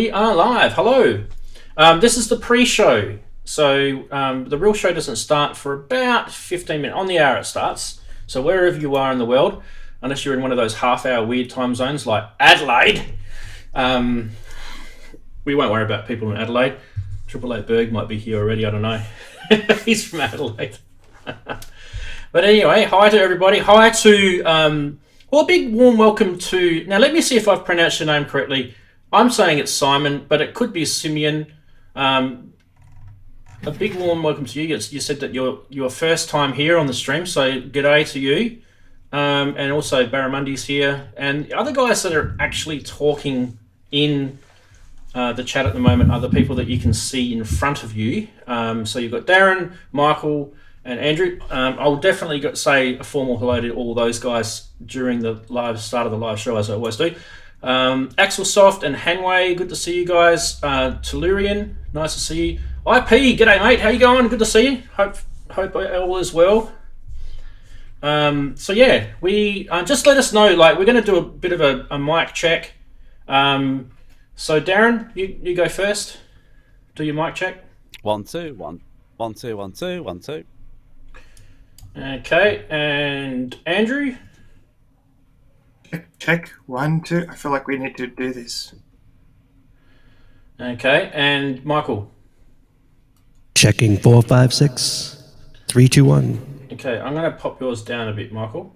We are live. Hello. This is the pre-show. So the real show doesn't start for about 15 minutes. On the hour it starts. So wherever you are in the world, unless you're in one of those half-hour weird time zones like Adelaide, we won't worry about people in Adelaide. Triple A Berg might be here already. I don't know. He's from Adelaide. But anyway, hi to everybody. Hi to, well, a big warm welcome to, now let me see if I've pronounced your name correctly. I'm saying it's Simon, but it could be Simeon. A big warm welcome to you. You said that you're first time here on the stream, so g'day to you. And also Barramundi's here. And the other guys that are actually talking in the chat at the moment are the people that you can see in front of you. So you've got Darren, Michael, and Andrew. I'll definitely say a formal hello to all those guys during the start of the live show, as I always do. Axelsoft and Hanway, good to see you guys. Tellurian, nice to see you. IP, g'day mate, how you going? Good to see you. Hope all is well. So yeah, we just let us know. Like, we're going to do a bit of a mic check. So Darren, you go first. Do your mic check. 1 2 1 1 2 1 2 1 2. Okay, and Andrew. Check 1 2. I feel like we need to do this. Okay, and Michael. Checking 4 5 6 3 2 1. Okay, I'm going to pop yours down a bit, Michael.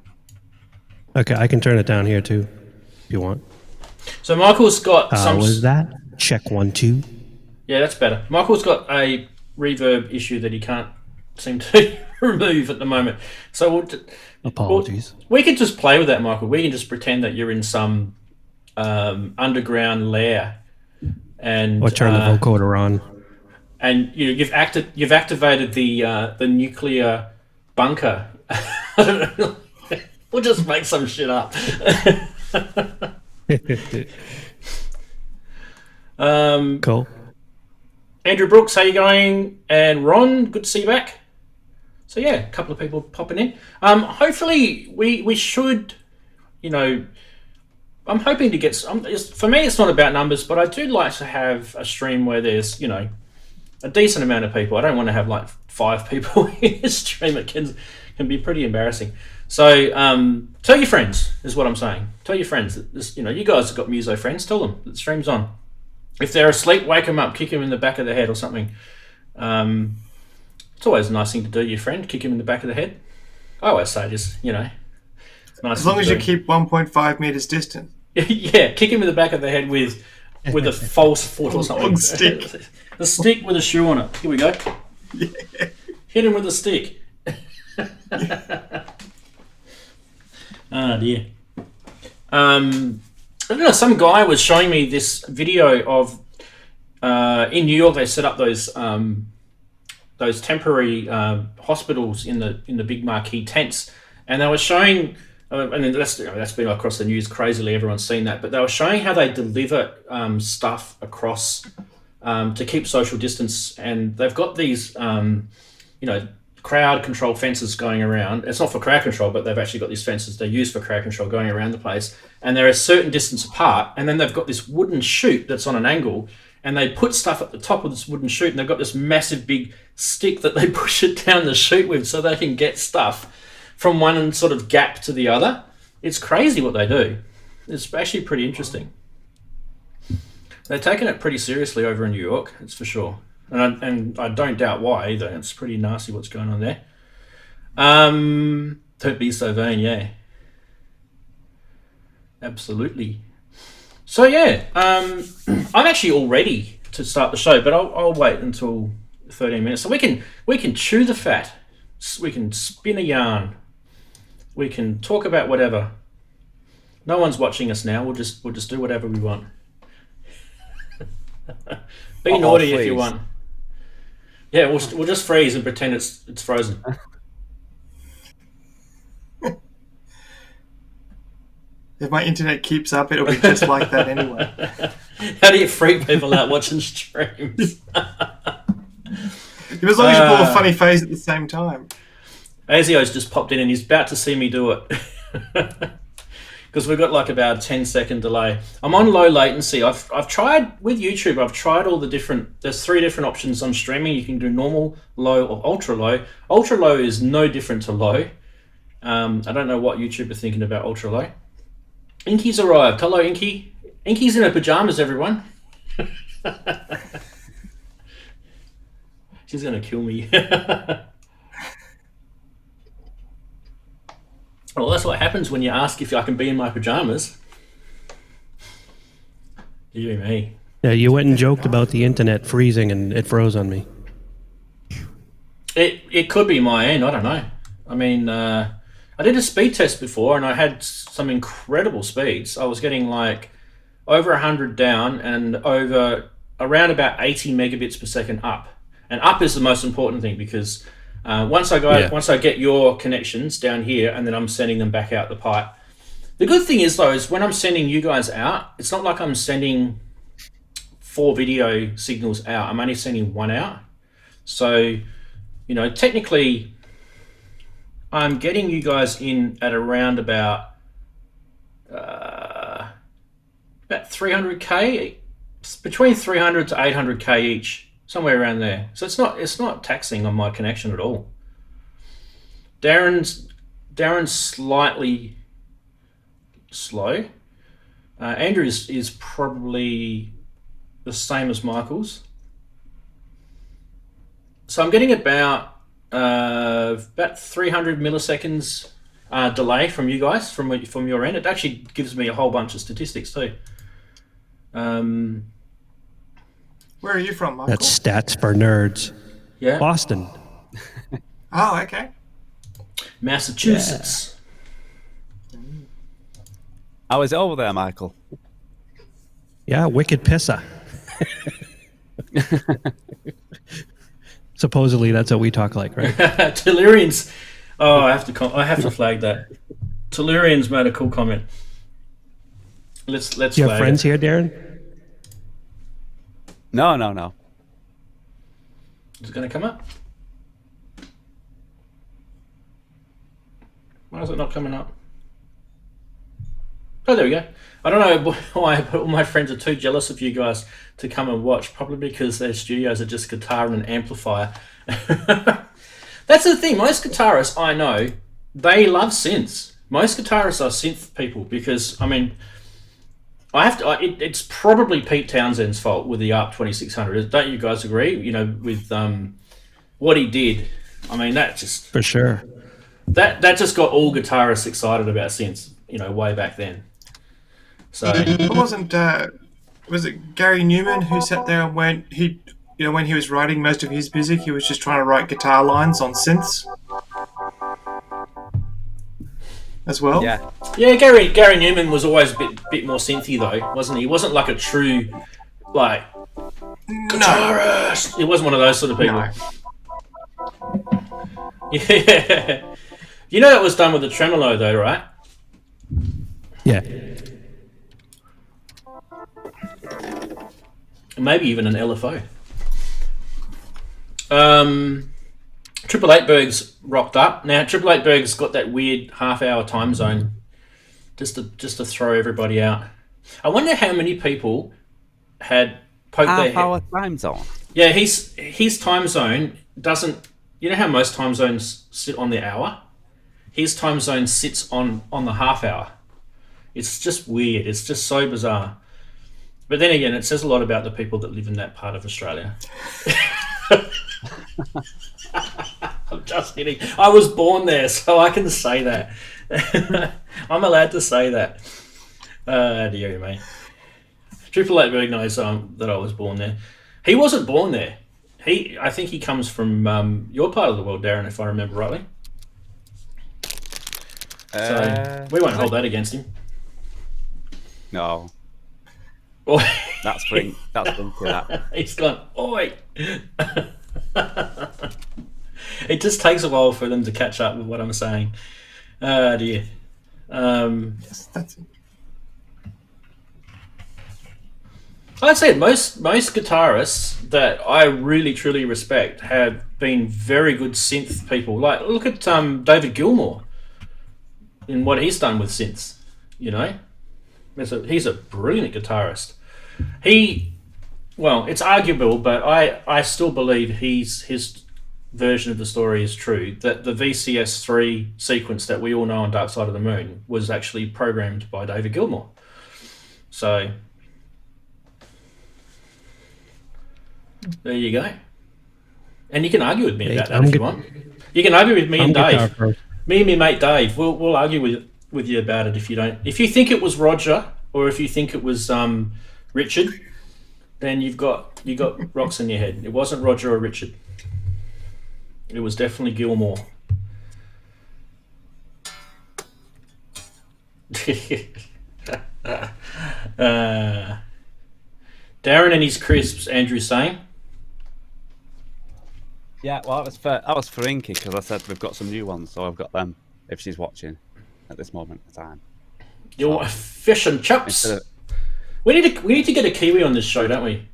Okay, I can turn it down here too, if you want. So Michael's got some. Was that? Check 1 2. Yeah, that's better. Michael's got a reverb issue that he can't seem to remove at the moment. So Apologies. we could just play with that, Michael. We can just pretend that you're in some underground lair, and Or turn the vocoder on. And you've activated the nuclear bunker. I don't know. We'll just make some shit up. Cool. Andrew Brooks, how you going? And Ron, good to see you back. So yeah, a couple of people popping in. Hopefully we should, I'm hoping to get some. For me, it's not about numbers, but I do like to have a stream where there's, a decent amount of people. I don't want to have like 5 people in a stream. It can be pretty embarrassing. So tell your friends is what I'm saying. Tell your friends that this, you guys have got muso friends. Tell them that the stream's on. If they're asleep, wake them up, kick them in the back of the head or something. It's always a nice thing to do, your friend, kick him in the back of the head. I always say just, it's nice. As long as you keep 1.5 meters distant. Yeah, kick him in the back of the head with a false foot or something. Stick. A stick with a shoe on it. Here we go. Yeah. Hit him with a stick. Oh dear. I don't know, some guy was showing me this video of in New York they set up those temporary hospitals in the big marquee tents, and they were showing and that's been across the news crazily, everyone's seen that, but they were showing how they deliver stuff across to keep social distance, and they've got these crowd control fences going around. It's not for crowd control, but they've actually got these fences they use for crowd control going around the place, and they're a certain distance apart, and then they've got this wooden chute that's on an angle, and they put stuff at the top of this wooden chute, and they've got this massive big stick that they push it down the chute with so they can get stuff from one sort of gap to the other. It's crazy what they do. It's actually pretty interesting. They're taking it pretty seriously over in New York, that's for sure. And I don't doubt why either. It's pretty nasty what's going on there. Don't be so vain, yeah. Absolutely. So yeah, I'm actually all ready to start the show, but I'll wait until 13 minutes. So we can chew the fat. We can spin a yarn. We can talk about whatever. No one's watching us now. We'll just do whatever we want. Be naughty if you want. Yeah, we'll just freeze and pretend it's frozen. If my internet keeps up, it'll be just like that anyway. How do you freak people out watching streams? As long as you pull a funny face at the same time. Azio's just popped in and he's about to see me do it. because we've got like about a 10-second delay. I'm on low latency. I've tried with YouTube. I've tried all the different. There's 3 different options on streaming. You can do normal, low, or ultra low. Ultra low is no different to low. I don't know what YouTube are thinking about ultra low. Inky's arrived. Hello, Inky. Inky's in her pajamas, everyone. She's gonna kill me. Well, that's what happens when you ask if I can be in my pajamas. You me. Yeah, you went and joked about the internet freezing and it froze on me. It could be my end. I don't know. I mean, I did a speed test before and I had some incredible speeds. I was getting like over 100 down and over around about 80 megabits per second up. And up is the most important thing because once I get your connections down here and then I'm sending them back out the pipe. The good thing is though is when I'm sending you guys out, it's not like I'm sending 4 video signals out. I'm only sending 1 out. So, you know, technically I'm getting you guys in at around about 300k, between 300 to 800k each. Somewhere around there. So it's not taxing on my connection at all. Darren's slightly slow. Andrew is probably the same as Michael's. So I'm getting about 300 milliseconds delay from you guys from your end. It actually gives me a whole bunch of statistics too. Where are you from, Michael? That's stats for nerds. Yeah. Boston. Oh, okay. Massachusetts. How is it over there, Michael? Yeah, wicked pissa. Supposedly that's what we talk like, right? Tellurians. Oh, I have to flag that. Tellurians made a cool comment. Let's Do you have flag friends it. here, Darren? No. Is it going to come up? Why is it not coming up? Oh, there we go. I don't know why, but all my friends are too jealous of you guys to come and watch. Probably because their studios are just guitar and an amplifier. That's the thing. Most guitarists I know, they love synths. Most guitarists are synth people because, I mean, it's probably Pete Townsend's fault with the ARP 2600. Don't you guys agree? You know, with what he did. I mean, that just For sure. that just got all guitarists excited about synths. You know, way back then. So was it Gary Newman who sat there and when he was writing most of his music, he was just trying to write guitar lines on synths as well? Yeah. yeah, Gary Newman was always a bit more synthy though, wasn't he? He wasn't like a true like guitarist. He wasn't one of those sort of people. No. Yeah. You know that was done with the tremolo though, right? Yeah. Maybe even an LFO. Triple Eight Berg's rocked up. Now Triple Eight Berg's got that weird half-hour time zone, just to throw everybody out. I wonder how many people had poked their head. Half-hour time zone. Yeah, his time zone doesn't. You know how most time zones sit on the hour? His time zone sits on the half hour. It's just weird. It's just so bizarre. But then again, it says a lot about the people that live in that part of Australia. I'm just kidding. I was born there, so I can say that. I'm allowed to say that. Dear me. Triple Eight Berg knows that I was born there. He wasn't born there. I think he comes from your part of the world, Darren, if I remember rightly. So we won't hold that against him. No. Oh. That's bring that. He's gone, oi! It just takes a while for them to catch up with what I'm saying. Oh dear. Yes, that's it. I'd say most guitarists that I really truly respect have been very good synth people. Like look at David Gilmour in what he's done with synths. You know, he's a brilliant guitarist. Well, it's arguable, but I still believe his version of the story is true. That the VCS3 sequence that we all know on Dark Side of the Moon was actually programmed by David Gilmour. So there you go. And you can argue with me about that if you want. You can argue with me and Dave. Me and my mate Dave. We'll argue with you about it if you don't. If you think it was Roger or if you think it was Richard, then you got rocks in your head. It wasn't Roger or Richard. It was definitely Gilmour. Darren and his crisps, Andrew's saying. Yeah, well, that was for Inky because I said we've got some new ones, so I've got them if she's watching at this moment in time. Your fish and chops. We need to get a Kiwi on this show, don't we?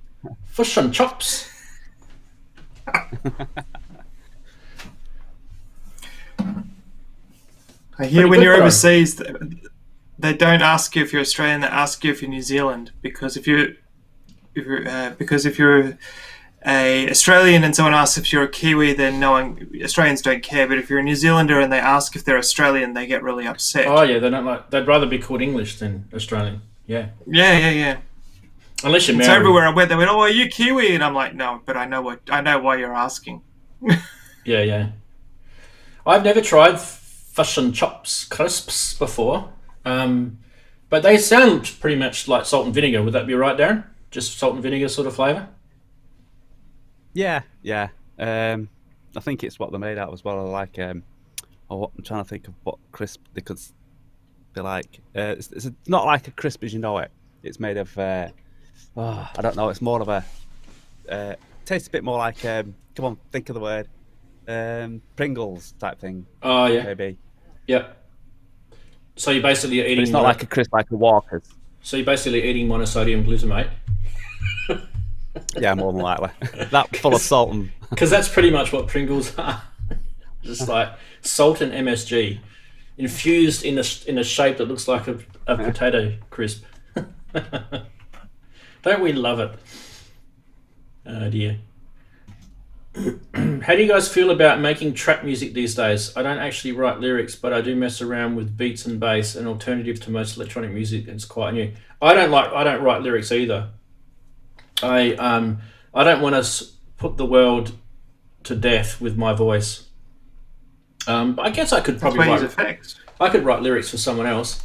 Fish and chops. I hear when you're overseas, they don't ask you if you're Australian. They ask you if you're New Zealand because if you're a Australian and someone asks if you're a Kiwi, then Australians don't care. But if you're a New Zealander and they ask if they're Australian, they get really upset. Oh yeah, they don't like. They'd rather be called English than Australian. Yeah. Yeah. Unless you're married. So everywhere I went, they went, "Oh, are you Kiwi?" And I'm like, "No, but I know why you're asking." Yeah. I've never tried fish and chops crisps before, but they sound pretty much like salt and vinegar. Would that be right, Darren? Just salt and vinegar sort of flavour? Yeah. I think it's what they're made out of as well. Like, I'm trying to think of what crisp they could be like. It's not like a crisp as you know it. It's made of, I don't know. It's more of a tastes a bit more like. Come on, think of the word. Pringles type thing. Oh yeah. Maybe. Yep. So you're basically eating. But it's not like a crisp like a Walker's. So you're basically eating monosodium glutamate. Yeah, more than likely. That full of salt and. Because that's pretty much what Pringles are. Just like salt and MSG infused in a shape that looks like a potato crisp. Don't we love it? Oh dear. How do you guys feel about making trap music these days? I don't actually write lyrics, but I do mess around with beats and bass. An alternative to most electronic music. It's quite new. I don't write lyrics either. I don't want to put the world to death with my voice. But I guess I could probably write effects. I could write lyrics for someone else.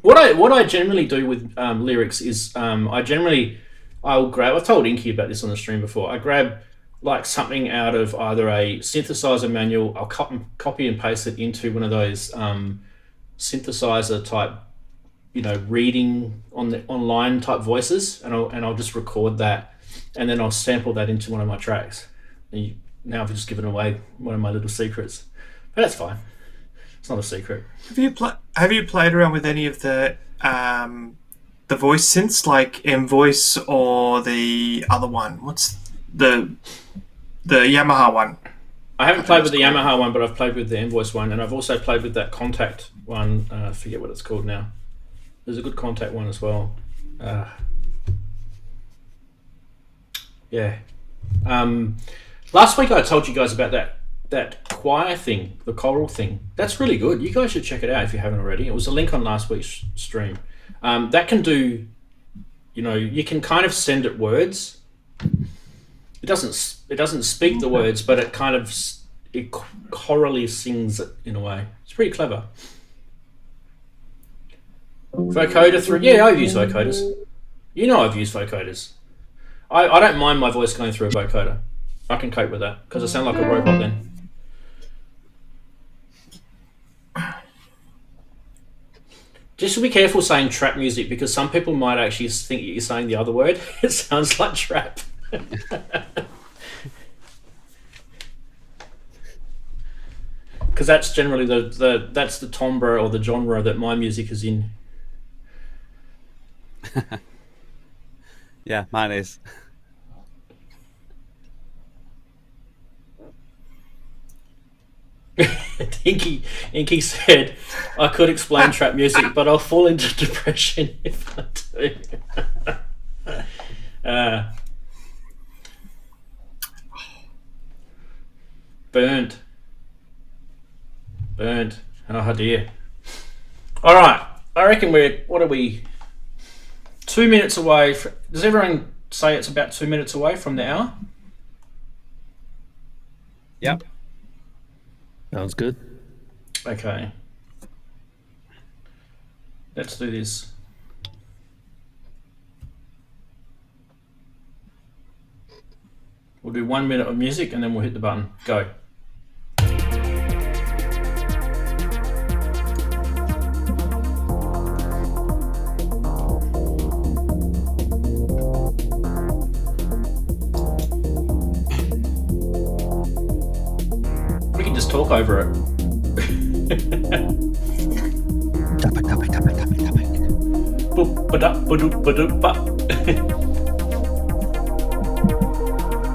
What I generally do with lyrics is I'll grab. I've told Inky about this on the stream before. I grab like something out of either a synthesizer manual. I'll copy and paste it into one of those synthesizer type, reading on the online type voices, and I'll just record that, and then I'll sample that into one of my tracks. Now I've just given away one of my little secrets, but that's fine. It's not a secret. Have you played around with any of the voice synths like M-Voice or the other one? What's the Yamaha one? I haven't played with the Yamaha one, but I've played with the M-Voice one, and I've also played with that Contact one. I forget what it's called now. There's a good Contact one as well. Yeah. Last week I told you guys about that choir thing, the choral thing. That's really good. You guys should check it out if you haven't already. It was a link on last week's stream. That can do, you can kind of send it words. It doesn't speak the words, but it chorally sings it in a way. It's pretty clever. Vocoder 3. Yeah, I've used vocoders. I've used vocoders. I don't mind my voice going through a vocoder. I can cope with that because I sound like a robot then. Just be careful saying trap music because some people might actually think you're saying the other word. It sounds like trap. Because that's generally that's the timbre or the genre that my music is in. Yeah, mine is. Inky said, I could explain trap music, but I'll fall into depression if I do. Burned. Oh dear. All right. I reckon what are we? 2 minutes away. Does everyone say it's about 2 minutes away from the hour? Yep. Sounds good. Okay. Let's do this. We'll do 1 minute of music and then we'll hit the button. Go. We can just talk over it.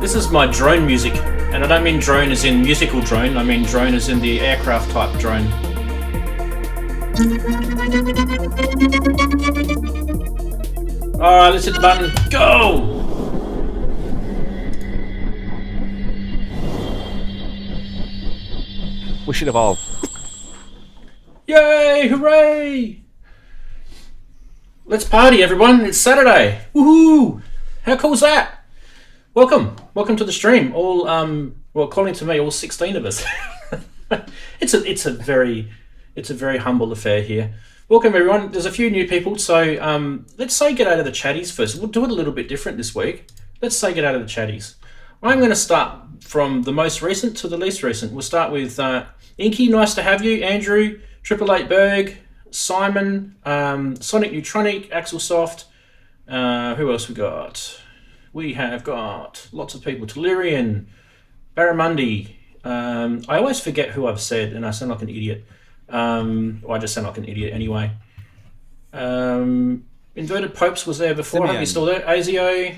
This is my drone music, and I don't mean drone as in musical drone, I mean drone as in the aircraft type drone. Alright, let's hit the button. Go! We should have all. Yay! Hooray! Let's party, everyone. It's Saturday. Woohoo! How cool is that? Welcome to the stream. All, well, according to me, all 16 of us. It's a very humble affair here. Welcome, everyone. There's a few new people, so let's say get out of the chatties first. We'll do it a little bit different this week. Let's say get out of the chatties. I'm going to start from the most recent to the least recent. We'll start with Inky, nice to have you. Andrew, 888 Berg, Simon, Sonic Neutronic, Axelsoft. Who else we got? We have got lots of people. Telerian, Barramundi. I always forget who I've said, and I sound like an idiot. I just sound like an idiot anyway. Inverted Popes was there before. I hope he's still there. Azio.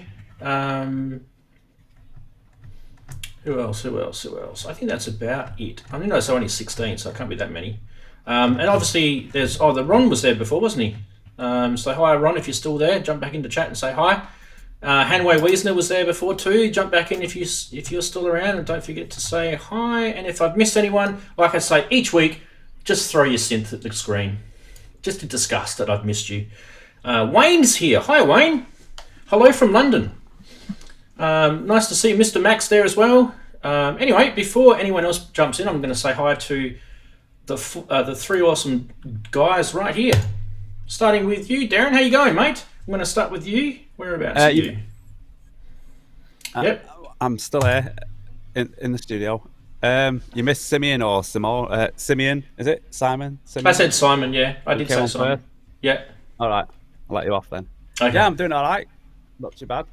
Who else? I think that's about it. I mean, there's only 16, so it can't be that many. And obviously, there's... Oh, the Ron was there before, wasn't he? So hi, Ron, if you're still there. Jump back into chat and say hi. Hanway Wiesner was there before too. Jump back in if you're still around, and don't forget to say hi. And if I've missed anyone, like I say each week, just throw your synth at the screen, just to discuss that I've missed you. Wayne's here. Hi, Wayne. Hello from London. Nice to see Mr. Max there as well. Anyway, before anyone else jumps in, I'm going to say hi to the three awesome guys right here. Starting with you, Darren. How you going, mate? I'm going to start with you. Whereabouts are you? Yep. I'm still here in the studio. You missed Simeon or Simone? Simeon, is it? Simon? Simeon? I said Simon, yeah. I did say Simon. First? Yeah. All right. I'll let you off then. Okay. Yeah, I'm doing all right. Not too bad.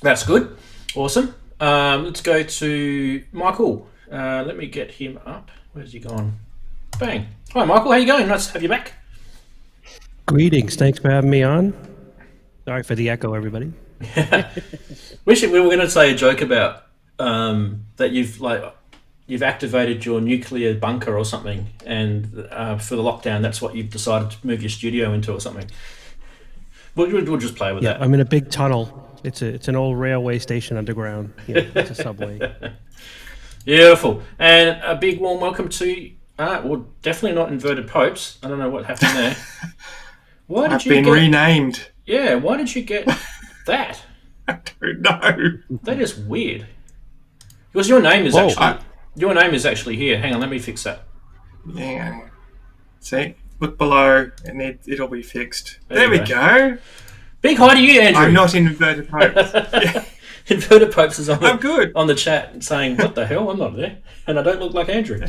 That's good. Awesome. Let's go to Michael. Let me get him up. Where's he gone? Bang. Hi, Michael. How you going? Nice to have you back. Greetings. Thanks for having me on. Sorry for the echo, everybody. We were going to say a joke about that you've activated your nuclear bunker or something, and for the lockdown, that's what you've decided to move your studio into or something. We'll just play with that. I'm in a big tunnel. It's an old railway station underground. It's a subway. Beautiful. And a big warm welcome to, well, definitely not Inverted Popes. I don't know what happened there. Why did I've you been get, renamed. Yeah, why did you get that? I don't know. That is weird. Because your name is actually here. Hang on, let me fix that. Yeah. See? Look below and it'll be fixed. There we you go. Big hi to you, Andrew. I'm not Inverted Popes. Yeah. Inverted Popes is on I'm good. on the chat saying, what the hell? I'm not there. And I don't look like Andrew.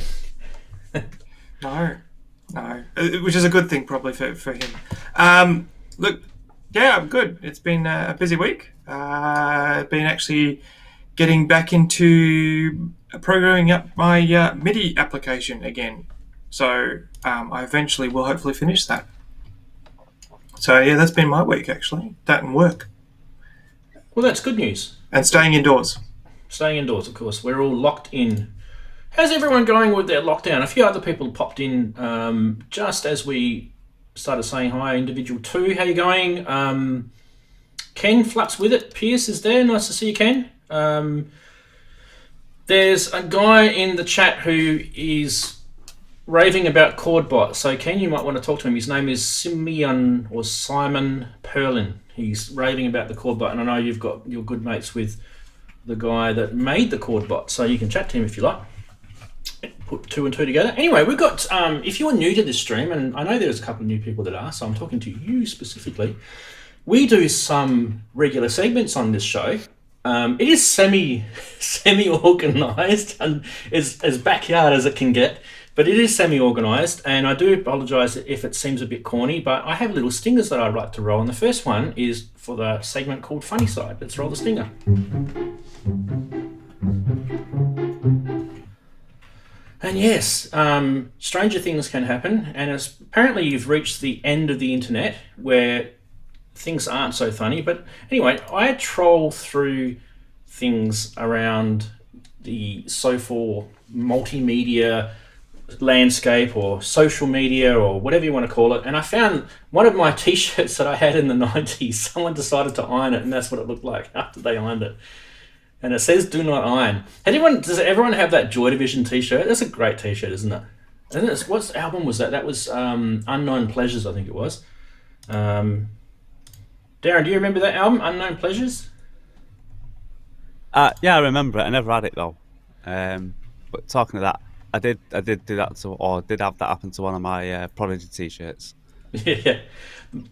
No. Which is a good thing probably for him. Look, yeah, I'm good. It's been a busy week. I've been actually getting back into programming up my MIDI application again. So I eventually will hopefully finish that. So yeah, that's been my week actually. That and work. Well, that's good news. And staying indoors. Staying indoors, of course. We're all locked in. How's everyone going with their lockdown? A few other people popped in just as we started saying hi. Individual 2, how you going? Ken Flux with it. Pierce is there. Nice to see you, Ken. There's a guy in the chat who is raving about ChordBot. So Ken, you might want to talk to him. His name is Simon Perlin. He's raving about the ChordBot, and I know you've got your good mates with the guy that made the ChordBot, so you can chat to him if you like. Put 2 and 2 together. Anyway, we've got, if you're new to this stream, and I know there's a couple of new people that are, so I'm talking to you specifically, we do some regular segments on this show. It is semi-organized and is as backyard as it can get, but it is semi-organized, and I do apologize if it seems a bit corny, but I have little stingers that I'd like to roll, and the first one is for the segment called Funny Side. Let's roll the stinger. And yes, stranger things can happen, and apparently you've reached the end of the internet where things aren't so funny. But anyway, I troll through things around the so-called multimedia landscape or social media or whatever you want to call it, and I found one of my t-shirts that I had in the 90s. Someone decided to iron it, and that's what it looked like after they ironed it. And it says "Do not iron." Does everyone have that Joy Division t-shirt? That's a great t-shirt, isn't it? And what album was that? That was Unknown Pleasures, I think it was. Darren, do you remember that album, Unknown Pleasures? Yeah, I remember it. I never had it though. But talking of that, I did do that did have that happen to one of my Prodigy t-shirts. Yeah.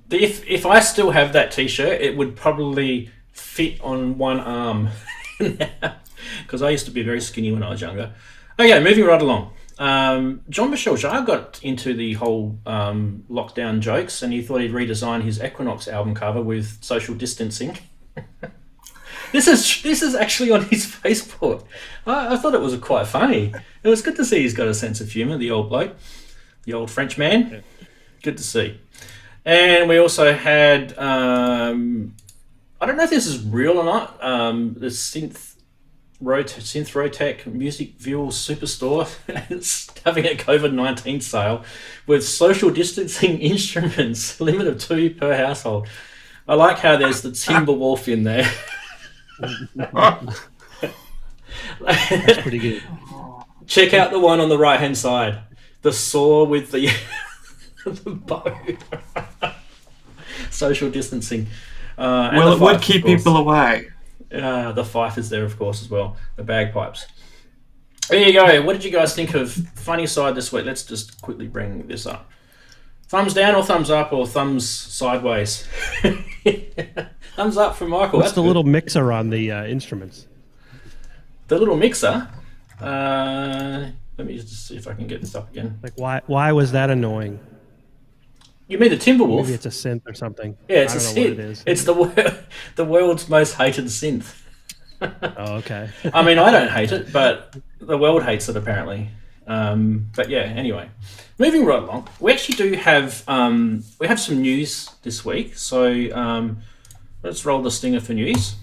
If I still have that t-shirt, it would probably fit on one arm. Because I used to be very skinny when I was younger. Okay, moving right along. Jean-Michel Jarre got into the whole lockdown jokes, and he thought he'd redesign his Equinox album cover with social distancing. This is actually on his Facebook. I thought it was quite funny. It was good to see he's got a sense of humour, the old bloke, the old French man. Yeah. Good to see. And we also had, I don't know if this is real or not, the Synth Rotec Music View Superstore is having a COVID-19 sale with social distancing instruments, limit of 2 per household. I like how there's the Timberwolf in there. That's pretty good. Check out the one on the right hand side, the saw with the the bow. Social distancing. Well, it would keep people away. The fife is there, of course, as well. The bagpipes. There you go. What did you guys think of Funny Side this week? Let's just quickly bring this up. Thumbs down or thumbs up or thumbs sideways? Thumbs up from Michael. What's the little mixer on the instruments? The little mixer? Let me just see if I can get this up again. Like, why was that annoying? You mean the Timberwolf? Maybe it's a synth or something. Yeah, it's I a don't know synth. what it is. It's the world's most hated synth. Oh, okay. I mean, I don't hate it, but the world hates it apparently. But yeah, anyway, moving right along, we actually do have we have some news this week. So let's roll the stinger for news.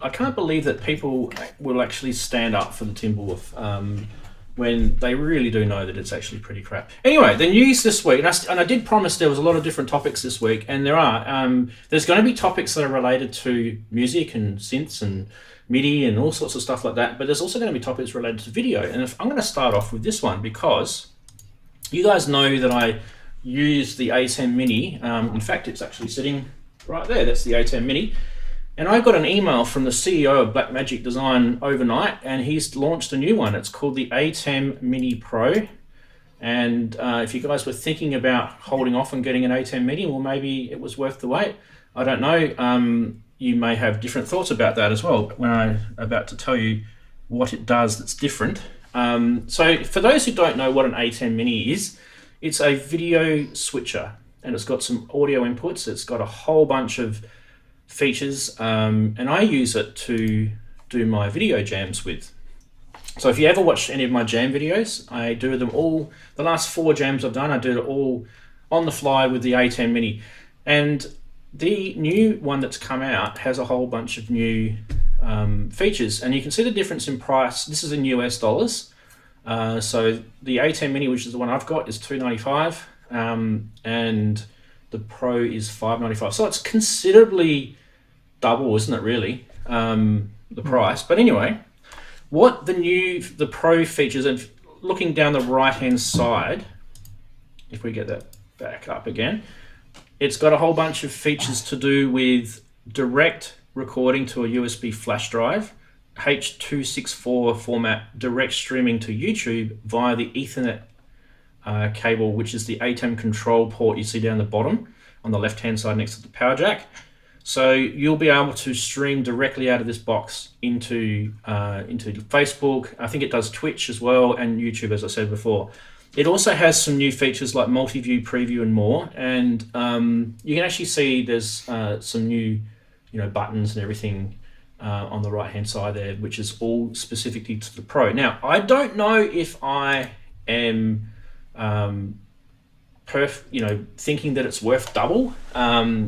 I can't believe that people will actually stand up for the Timberwolf when they really do know that it's actually pretty crap. Anyway, the news this week, and I did promise there was a lot of different topics this week, and there are. There's going to be topics that are related to music and synths and MIDI and all sorts of stuff like that, but there's also going to be topics related to video. And I'm going to start off with this one because you guys know that I use the A10 Mini. In fact, it's actually sitting right there. That's the A10 Mini. And I got an email from the CEO of Blackmagic Design overnight, and he's launched a new one. It's called the A10 Mini Pro. And if you guys were thinking about holding off and getting an A10 Mini, well, maybe it was worth the wait. I don't know. You may have different thoughts about that as well when I'm about to tell you what it does that's different. So for those who don't know what an A10 Mini is, it's a video switcher, and it's got some audio inputs. It's got a whole bunch of features, and I use it to do my video jams with. So if you ever watch any of my jam videos, I do them all. The last 4 jams I've done, I do it all on the fly with the A10 Mini. And the new one that's come out has a whole bunch of new features, and you can see the difference in price. This is in US dollars. So the A10 Mini, which is the one I've got, is $295, and the Pro is $595. So it's considerably double, isn't it? Really, the price. But anyway, what the Pro features, and looking down the right hand side, if we get that back up again, it's got a whole bunch of features to do with direct recording to a USB flash drive, H.264 format, direct streaming to YouTube via the Ethernet cable, which is the ATEM control port you see down the bottom on the left hand side next to the power jack. So you'll be able to stream directly out of this box into Facebook. I think it does Twitch as well, and YouTube, as I said before. It also has some new features like multi-view preview and more, and you can actually see there's some new buttons and everything on the right hand side there, which is all specifically to the Pro. Now, I don't know if I am thinking that it's worth double.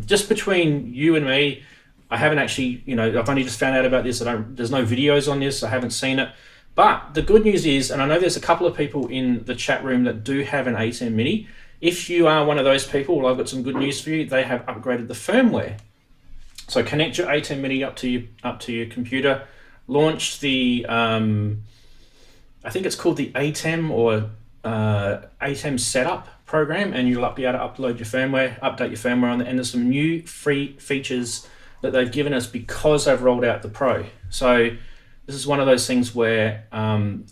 Just between you and me, I haven't actually, I've only just found out about this. There's no videos on this. I haven't seen it. But the good news is, and I know there's a couple of people in the chat room that do have an A10 Mini. If you are one of those people, well, I've got some good news for you. They have upgraded the firmware. So connect your A10 Mini up to your computer. Launch the, I think it's called the ATEM or ATEM setup program, and you'll be able to update your firmware on it. And there's some new free features that they've given us because they've rolled out the Pro. So this is one of those things where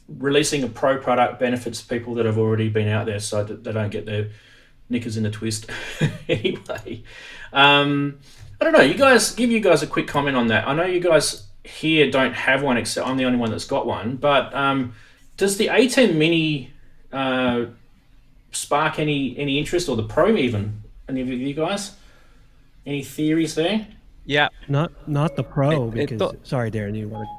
releasing a Pro product benefits people that have already been out there, so that they don't get their knickers in a twist. Anyway, I don't know. Give you guys a quick comment on that. I know you guys here don't have one, except I'm the only one that's got one. But does the A10 Mini spark any interest, or the Pro even? Any of you guys? Any theories there? Yeah. Not the Pro, because sorry, Darren, you want to.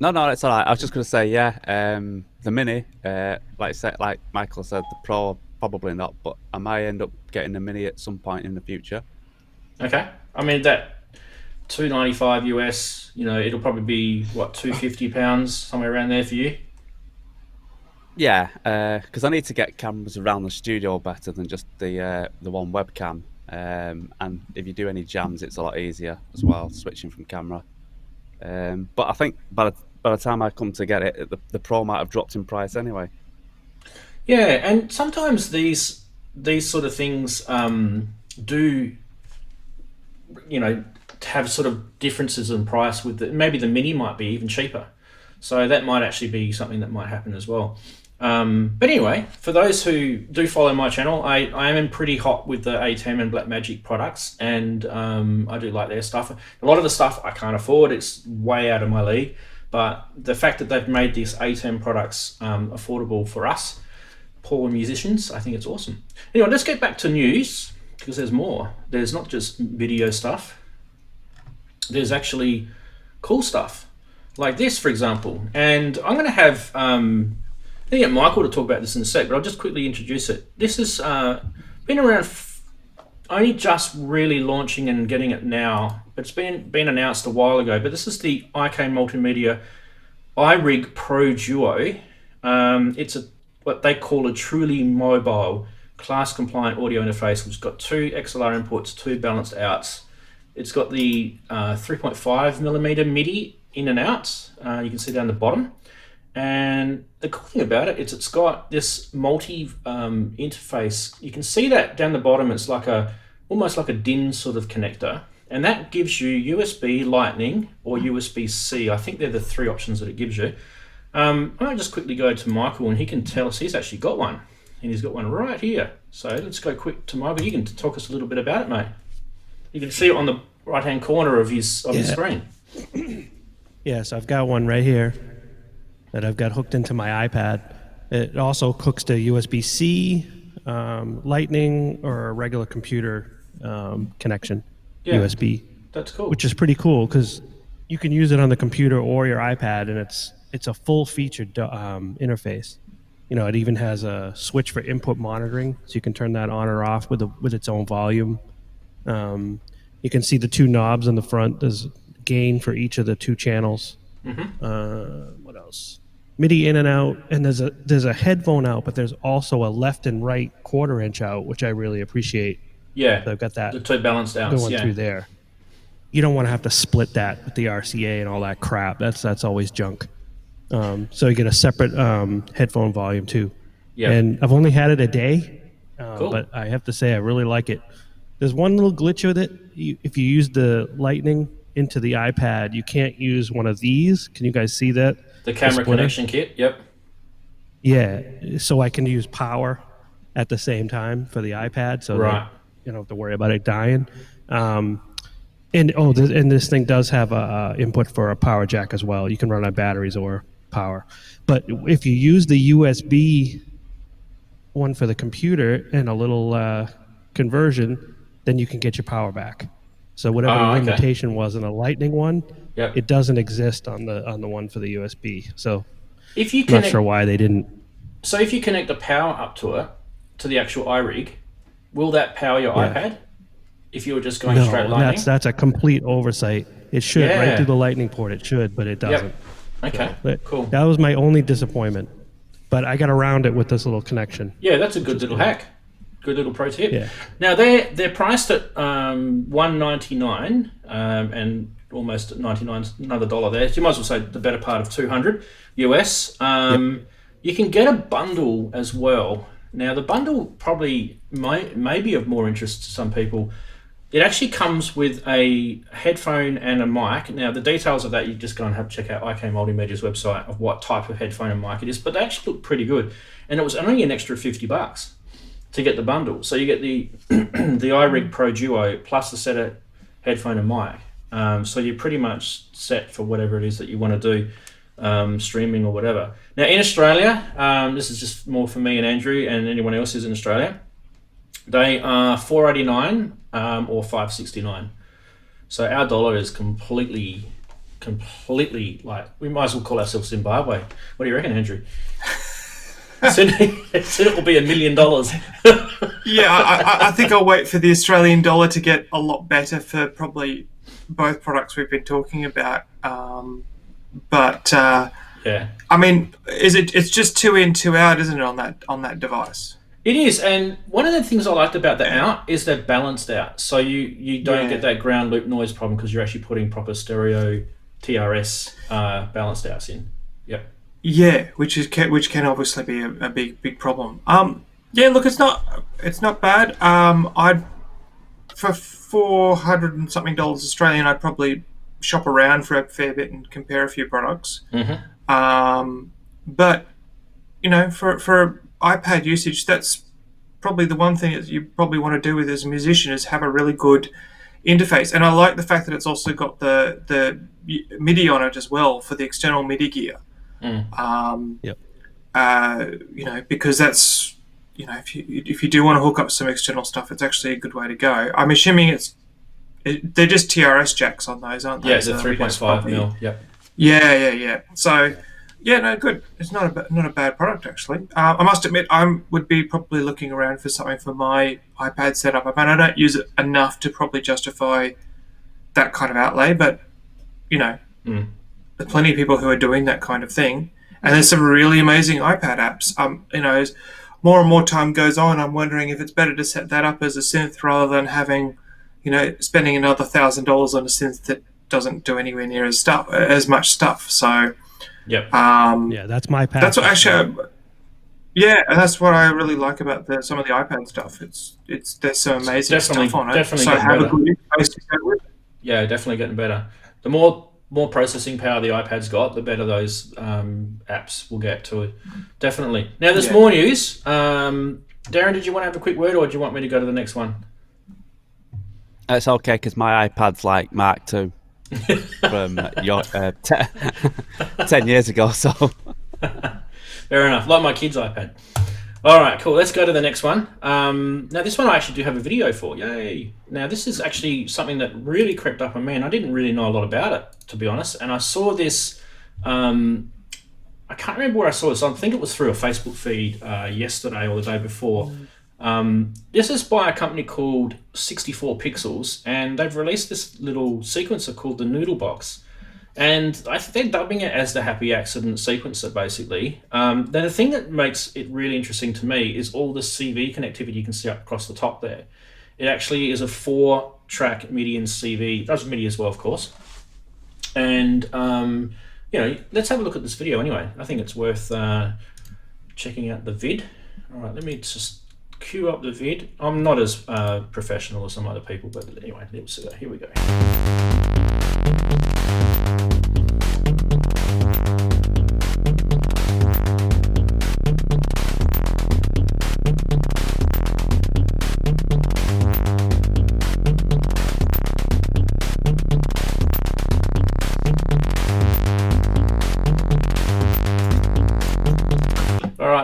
No, it's all right. I was just going to say, the Mini, like Michael said, the Pro probably not, but I might end up getting the Mini at some point in the future. Okay, I mean that $295 US, it'll probably be what, £250 somewhere around there for you. Yeah, because I need to get cameras around the studio better than just the one webcam. And if you do any jams, it's a lot easier as well, switching from camera. But I think by the time I come to get it, the Pro might have dropped in price anyway. Yeah, and sometimes these sort of things do, have sort of differences in price with maybe the Mini might be even cheaper. So that might actually be something that might happen as well. But anyway, for those who do follow my channel, I am pretty hot with the ATEM and Blackmagic products, and I do like their stuff. A lot of the stuff I can't afford, it's way out of my league, but the fact that they've made these ATEM products affordable for us, poor musicians, I think it's awesome. Anyway, let's get back to news, because there's more. There's not just video stuff. There's actually cool stuff, like this, for example. And I'm going to have... I'm going to get Michael to talk about this in a sec, but I'll just quickly introduce it. This has been around, only just really launching and getting it now. It's been announced a while ago, but this is the Akai Multimedia iRig Pro Duo. It's what they call a truly mobile, class-compliant audio interface, which has got 2 XLR inputs, 2 balanced outs. It's got the 3.5mm MIDI in and out. You can see down the bottom. And the cool thing about it is it's got this multi interface. You can see that down the bottom. It's like almost like a DIN sort of connector, and that gives you USB Lightning or USB-C. I think they're the 3 options that it gives you. I might just quickly go to Michael, and he can tell us he's actually got one, and he's got one right here. So let's go quick to Michael. You can talk us a little bit about it, mate. You can see it on the right-hand corner of his screen. Yeah, so I've got one right here that I've got hooked into my iPad. It also hooks to USB-C, Lightning, or a regular computer connection, USB. That's cool. Which is pretty cool because you can use it on the computer or your iPad, and it's it's a full-featured interface. You know, it even has a switch for input monitoring, so you can turn that on or off with its own volume. You can see the two knobs on the front. There's gain for each of the two channels. What else? MIDI in and out, and there's a headphone out, but there's also a left and right 1/4 inch out, which I really appreciate. Yeah, So I've got that the two balanced outs. going through there. You don't want to have to split that with the RCA and all that crap. That's always junk. So you get a separate headphone volume too. Yeah. And I've only had it a day, Cool. but I have to say I really like it. There's one little glitch with it. If you use the Lightning into the iPad, you can't use one of these. Can you guys see that? The camera splitter? connection kit. Yep. Yeah, so I can use power at the same time for the iPad, so Right. that you don't have to worry about it dying. And this thing does have a input for a power jack as well. You can run on batteries or power. But if you use the USB one for the computer and a little conversion, then you can get your power back. So whatever the okay. limitation was in a Lightning one, Yep. it doesn't exist on the one for the USB. So If you I'm not connect, sure why they didn't. so if you connect the power up to it, to the actual iRig, will that power your Yeah. iPad? If you were just going No, straight Lightning? that's a complete oversight. It should Yeah. right through the Lightning port. It should, but it doesn't. Yep. Okay. But Cool. That was my only disappointment. But I got around it with this little connection. Yeah, that's a good little hack. Good little pro tip. Yeah. Now they're priced at $199 and almost 99 another $1 there. So you might as well say the better part of $200 US. You can get a bundle as well. Now the bundle probably may be of more interest to some people. It actually comes with a headphone and a mic. Now the details of that you just go and check out Akai Multimedia's website of what type of headphone and mic it is. But they actually look pretty good, and it was only an extra $50 to get the bundle. So you get the the iRig Pro Duo plus the set of headphone and mic. So you're pretty much set for whatever it is that you want to do, streaming or whatever. Now in Australia, this is just more for me and Andrew and anyone else who's in Australia. They are $4.89 or $5.69. So our dollar is completely like, we might as well call ourselves Zimbabwe. What do you reckon, Andrew? Soon it will be $1 million. Yeah, I think I'll wait for the Australian dollar to get a lot better for probably both products we've been talking about. Yeah, I mean, it's just 2 in, 2 out, isn't it, on that device? it is. And one of the things I liked about the out is they're balanced out, so you don't get that ground loop noise problem because you're actually putting proper stereo TRS balanced outs in. Yep. Yeah, which can obviously be a big problem. Yeah, look, it's not bad. I'd for $400 and something Australian, I'd probably shop around for a fair bit and compare a few products. But you know, for iPad usage, that's probably the one thing that you probably want to do with as a musician is have a really good interface. And I like the fact that it's also got the MIDI on it as well for the external MIDI gear. Yep. You know, because that's, you know, if you do want to hook up some external stuff, it's actually a good way to go. I'm assuming they're just TRS jacks on those, aren't they? Yeah, it's a 3.5 mil. Yep. Yeah. So, yeah, no, good. It's not a bad product actually. I must admit, I would be probably looking around for something for my iPad setup. I mean, I don't use it enough to probably justify that kind of outlay, but you know, there's plenty of people who are doing that kind of thing, and there's some really amazing iPad apps. You know, as more and more time goes on, I'm wondering if it's better to set that up as a synth rather than having, you know, spending another $1,000 on a synth that doesn't do anywhere near as much stuff. So, Yep. Yeah, that's my path. that's what actually. Yeah, and that's what I really like about some of the iPad stuff. There's some amazing stuff on it. Definitely So getting have a better. good interface to go with. Yeah, definitely getting better. The more processing power the iPad's got, the better those apps will get to it. Definitely. Now, there's more news. Darren, did you want to have a quick word, or do you want me to go to the next one? It's okay because my iPad's like Mark II from 10 years ago. So Fair enough. Like my kid's iPad. All right, cool. Let's go to the next one. Now, this one I actually do have a video for. Yay. Now, this is actually something that really crept up on me, and I didn't really know a lot about it, to be honest. And I saw this I can't remember where I saw this. I think it was through a Facebook feed yesterday or the day before. This is by a company called 64 Pixels, and they've released this little sequencer called the Noodle Box. And I think they're dubbing it as the Happy Accident sequencer, basically. Then the thing that makes it really interesting to me is all the CV connectivity you can see up across the top there. It actually is a 4-track MIDI and CV. It does MIDI as well, of course. And, you know, let's have a look at this video anyway. I think it's worth checking out the vid. All right, let me just cue up the vid. I'm not as professional as some other people, but anyway, let's see. Here we go.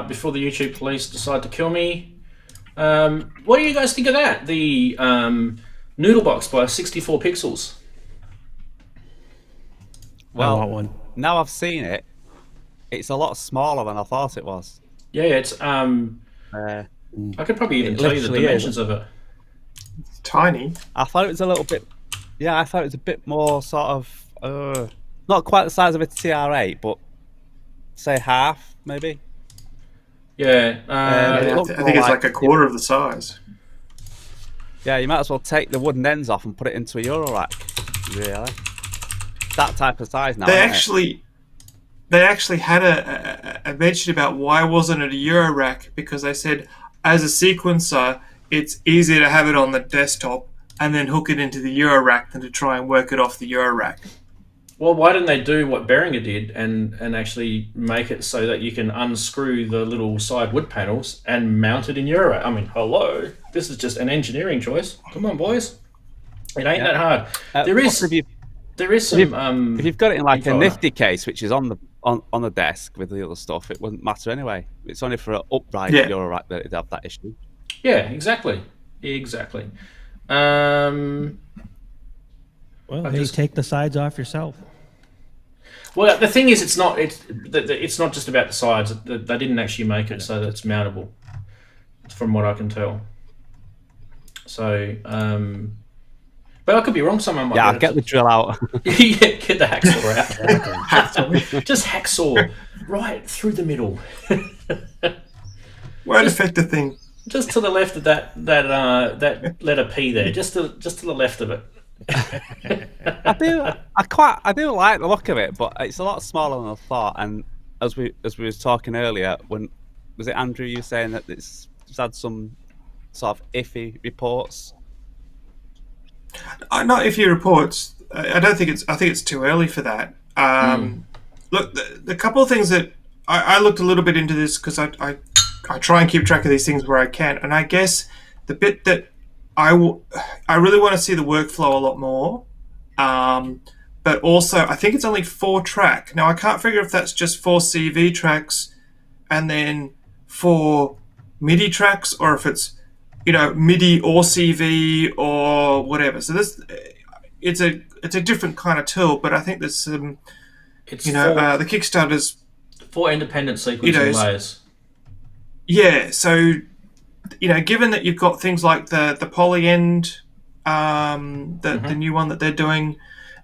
Before the YouTube police decide to kill me. What do you guys think of that? The Noodle Box by 64 Pixels. Well, I want one. Now I've seen it, it's a lot smaller than I thought it was. Yeah, it's I could probably even tell you the dimensions of it. It's tiny. I thought it was a little bit. Yeah, I thought it was a bit more sort of not quite the size of a TR8, but say half maybe. Yeah, I think it's like a quarter of the size. Yeah, you might as well take the wooden ends off and put it into a Euro rack. Really, that type of size now. They actually had a mention about why wasn't it a Euro rack, because they said as a sequencer it's easier to have it on the desktop and then hook it into the Euro rack than to try and work it off the Euro rack. Well, why didn't they do what Behringer did and actually make it so that you can unscrew the little side wood panels and mount it in Euro? I mean, hello, this is just an engineering choice. Come on, boys, it ain't that hard. There is some. If you've got it in like a nifty case, which is on the desk with the other stuff, it wouldn't matter anyway. It's only for an upright Euro rack that it'd have that issue. Yeah, exactly. Well, hey, take the sides off yourself. Well, the thing is, it's not just about the sides. They didn't actually make it so that it's mountable, from what I can tell. So, but I could be wrong. Someone might. Yeah, get the drill out. Yeah, get the hacksaw out. Just hacksaw right through the middle. Won't affect the thing. Just to the left of that letter P there. Just to the left of it. I do like the look of it, but it's a lot smaller than I thought. And as we were talking earlier, when was it Andrew? You were saying that it's had some sort of iffy reports. Not iffy reports. I don't think it's. I think it's too early for that. Look, the couple of things that I looked a little bit into this because I try and keep track of these things where I can, and I guess the bit that I really want to see the workflow a lot more, but also I think it's only 4-track. Now I can't figure if that's just 4 CV tracks and then 4 MIDI tracks, or if it's MIDI or CV or whatever. So this it's a different kind of tool, but I think there's some the Kickstarter's 4 independent sequencing layers. Yeah, so given that you've got things like the poly end, the new one that they're doing,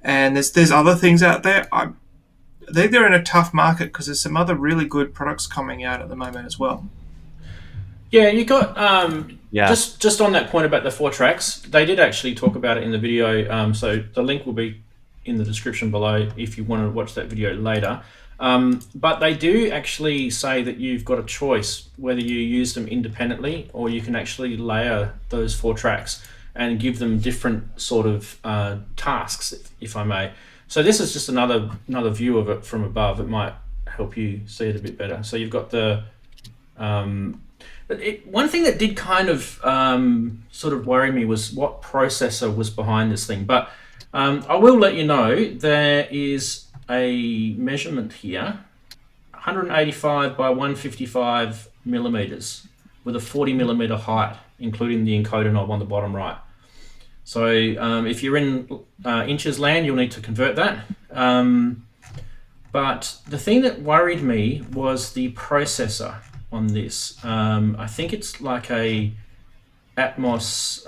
and there's other things out there, I think they're in a tough market because there's some other really good products coming out at the moment as well. Yeah, you got just on that point about the 4 tracks, they did actually talk about it in the video. So the link will be in the description below if you want to watch that video later. But they do actually say that you've got a choice whether you use them independently or you can actually layer those 4 tracks and give them different sort of tasks, if I may. So this is just another view of it from above. It might help you see it a bit better. So you've got the one thing that did kind of sort of worry me was what processor was behind this thing. But I will let you know there is a measurement here, 185 by 155 millimeters with a 40 millimeter height, including the encoder knob on the bottom right. So if you're in inches land, you'll need to convert that. But the thing that worried me was the processor on this. I think it's like a Atmos,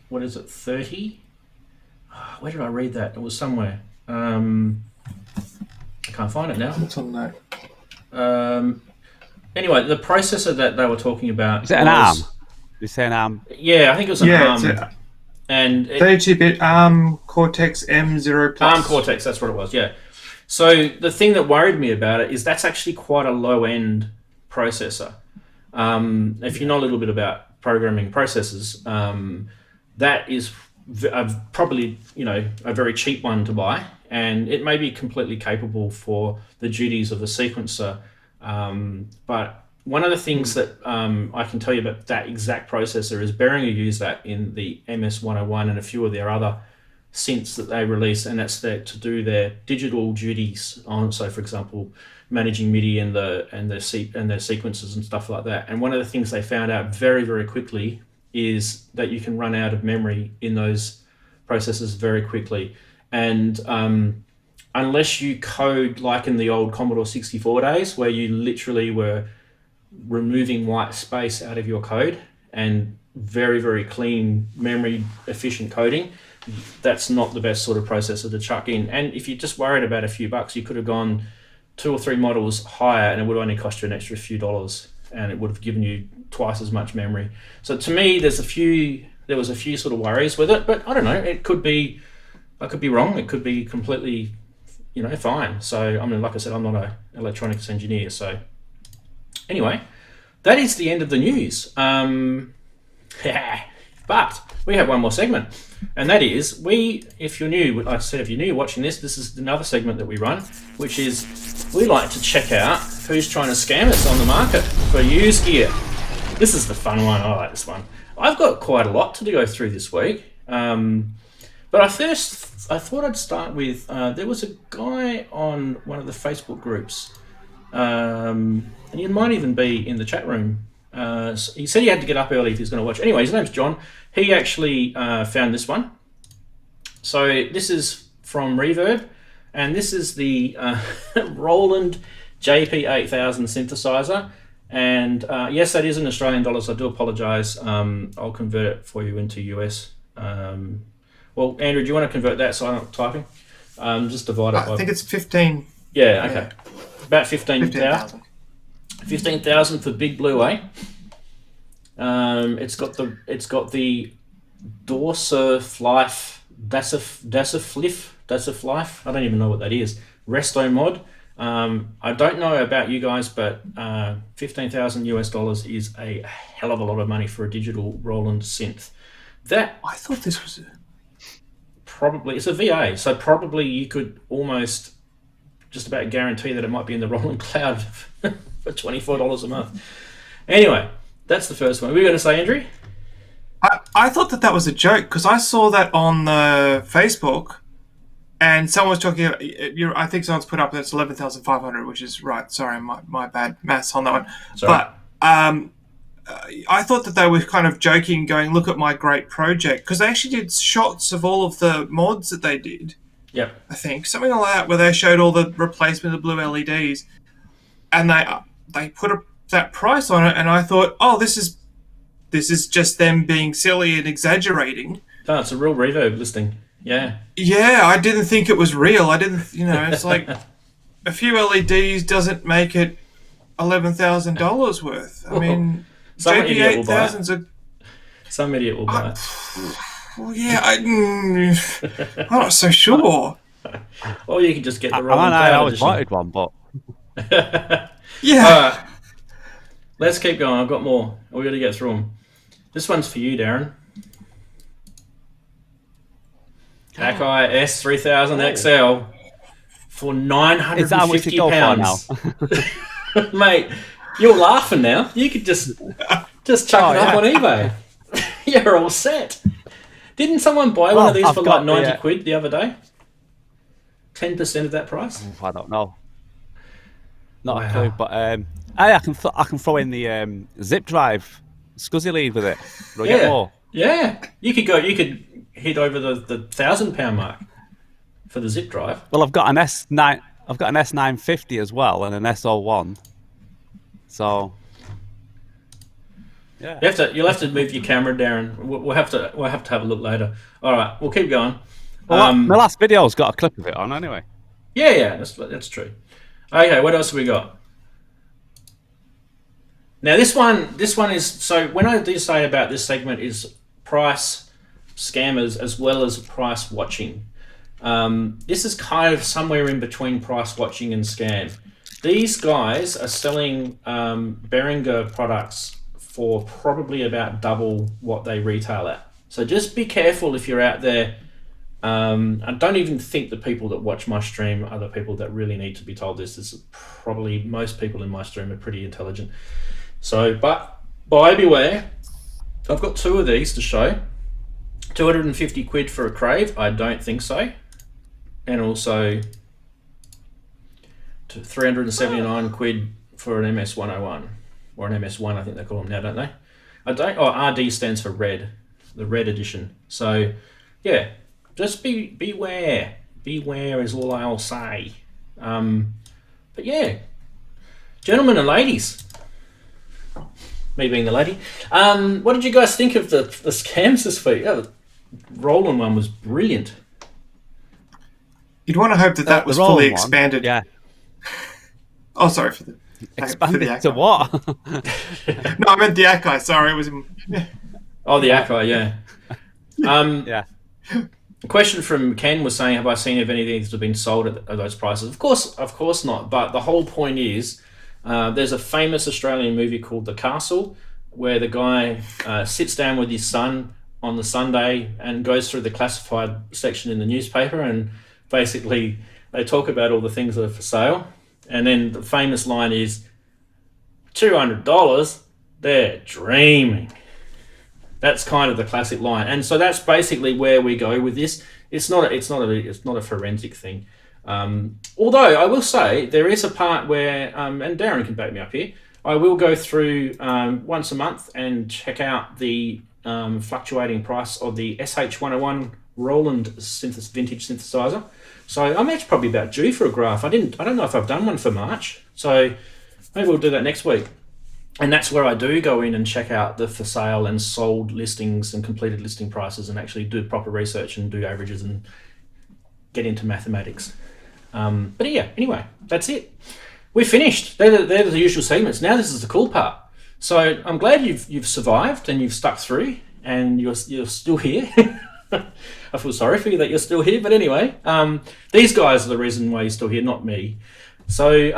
what is it, 30? Where did I read that? It was somewhere. I can't find it now. What's on that? Anyway, the processor that they were talking about Is it an ARM? You say an ARM? Yeah, I think it was an ARM. And 32-bit ARM Cortex M0 Plus. ARM Cortex, that's what it was, yeah. So the thing that worried me about it is that's actually quite a low-end processor. If you know a little bit about programming processors, that is probably, a very cheap one to buy, and it may be completely capable for the duties of the sequencer. But one of the things that I can tell you about that exact processor is Behringer used that in the MS-101 and a few of their other synths that they released, and that's to do their digital duties on. So, for example, managing MIDI and their sequences and stuff like that. And one of the things they found out very, very quickly is that you can run out of memory in those processors very quickly. And unless you code like in the old Commodore 64 days, where you literally were removing white space out of your code and very, very clean, memory efficient coding, that's not the best sort of processor to chuck in. And if you're just worried about a few bucks, you could have gone 2 or 3 models higher and it would only cost you an extra few dollars, and it would have given you twice as much memory. So to me, there was a few sort of worries with it, but I don't know, I could be wrong. It could be completely, fine. So, I mean, like I said, I'm not an electronics engineer. So anyway, that is the end of the news. But we have one more segment, and that is if you're new watching this is another segment that we run, which is we like to check out who's trying to scam us on the market for used gear. This is the fun one. I like this one. I've got quite a lot to go through this week, but I thought I'd start with there was a guy on one of the Facebook groups, and he might even be in the chat room. He said he had to get up early if he's going to watch. Anyway, his name's John. He actually found this one. So this is from Reverb, and this is the Roland JP8000 synthesizer. And yes, that is in Australian dollars. I do apologise. I'll convert it for you into US. Well, Andrew, do you want to convert that so I'm not typing? Just divide it by... I think it's 15. Yeah, okay. About 15,000. 15,000 for Big Blue, eh? It's got the Dasiflife. I don't even know what that is. Resto mod. I don't know about you guys, but $15,000 US is a hell of a lot of money for a digital Roland synth. That I thought this was probably it's a VA, so probably you could almost just about guarantee that it might be in the Roland cloud for $24 a month. Anyway, that's the first one. What were you going to say, Andrew? I thought that was a joke because I saw that on the Facebook, and someone was talking. I think someone's put up that it's 11,500, which is right. Sorry, my bad maths on that one. Sorry. But I thought that they were kind of joking, going, "Look at my great project," because they actually did shots of all of the mods that they did. Yep. I think something like that, where they showed all the replacement of the blue LEDs, and they put that price on it, and I thought, oh, this is just them being silly and exaggerating. Oh, it's a real Reverb listing. Yeah. Yeah, I didn't think it was real. I didn't, it's like a few LEDs doesn't make it $11,000 worth. I mean, JP8000's some idiot will buy it. Well, yeah, I'm not so sure. Or you can just get the Roland I Cloud always edition. wanted one, but yeah. Let's keep going. I've got more. We've got to get through them. This one's for you, Darren. Akai S3000 XL for £950. Mate, you're laughing now. You could just chuck it up on eBay. You're all set. Didn't someone buy one of these for like 90 quid the other day? 10% of that price? I don't know. Not a clue, but I can throw in the zip drive SCSI lead with it. Do I get more? Yeah. You could hit over the £1,000 mark for the zip drive. Well, I've got an S9. I've got an S950 as well and an S01. So. Yeah. You'll have to move your camera, Darren. We'll have to have a look later. All right, we'll keep going. Well, my last video's got a clip of it on anyway. Yeah, that's true. Okay, what else have we got? Now this one is, so when I do say about this segment is price scammers as well as price watching. This is kind of somewhere in between price watching and scam. These guys are selling Behringer products for probably about double what they retail at. So just be careful if you're out there. I don't even think the people that watch my stream are the people that really need to be told this. This is probably, most people in my stream are pretty intelligent. So, but buyer beware. I've got two of these to show. 250 quid for a Crave? I don't think so. And also 379 quid for an MS-101. Or an MS-1, I think they call them now, don't they? RD stands for red, the red edition. So, yeah, just beware. Beware is all I'll say. But yeah, gentlemen and ladies, me being the lady, what did you guys think of the scams this week? Oh, the Roland one was brilliant. You'd want to hope that was fully expanded. Yeah. Oh, sorry for the expanded to what? No, I meant the Akai. Sorry, it was. Oh, the Akai, yeah. Yeah. A question from Ken was saying, have I seen if any of these have been sold at those prices? Of course not. But the whole point is, there's a famous Australian movie called The Castle, where the guy sits down with his son on the Sunday and goes through the classified section in the newspaper, and basically they talk about all the things that are for sale. And then the famous line is, $200, they're dreaming. That's kind of the classic line. And so that's basically where we go with this. It's not a forensic thing. Although I will say there is a part where, and Darren can back me up here, I will go through once a month and check out the fluctuating price of the SH101 Roland vintage synthesizer. So I'm actually probably about due for a graph. I don't know if I've done one for March. So maybe we'll do that next week. And that's where I do go in and check out the for sale and sold listings and completed listing prices and actually do proper research and do averages and get into mathematics. But yeah, anyway, that's it. We're finished. They're the usual segments. Now this is the cool part. So I'm glad you've survived and you've stuck through and you're still here. I feel sorry for you that you're still here. But anyway, these guys are the reason why you're still here, not me. So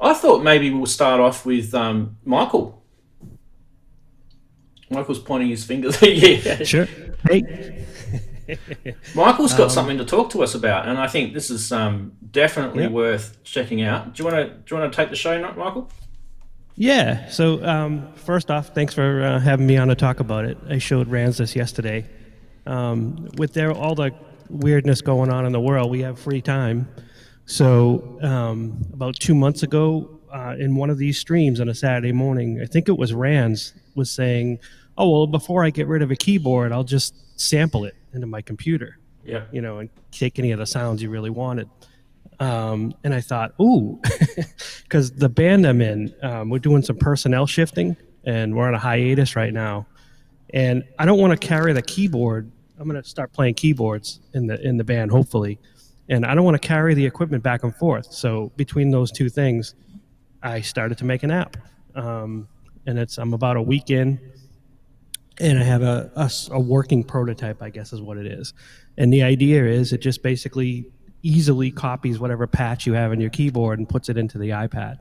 I thought maybe we'll start off with Michael. Michael's pointing his fingers. Yeah. Sure. Hey. Michael's got something to talk to us about, and I think this is definitely worth checking out. Do you want to take the show, Michael? Yeah. So first off, thanks for having me on to talk about it. I showed Rands this yesterday. With all the weirdness going on in the world, we have free time. So about 2 months ago, in one of these streams on a Saturday morning, I think it was Rands was saying, "Oh well, before I get rid of a keyboard, I'll just sample it into my computer, and take any of the sounds you really wanted." And I thought, ooh, because the band I'm in, we're doing some personnel shifting, and we're on a hiatus right now, and I don't want to carry the keyboard. I'm going to start playing keyboards in the band, hopefully. And I don't want to carry the equipment back and forth. So between those two things, I started to make an app. And I'm about a week in, and I have a working prototype, I guess is what it is. And the idea is it just basically easily copies whatever patch you have in your keyboard and puts it into the iPad.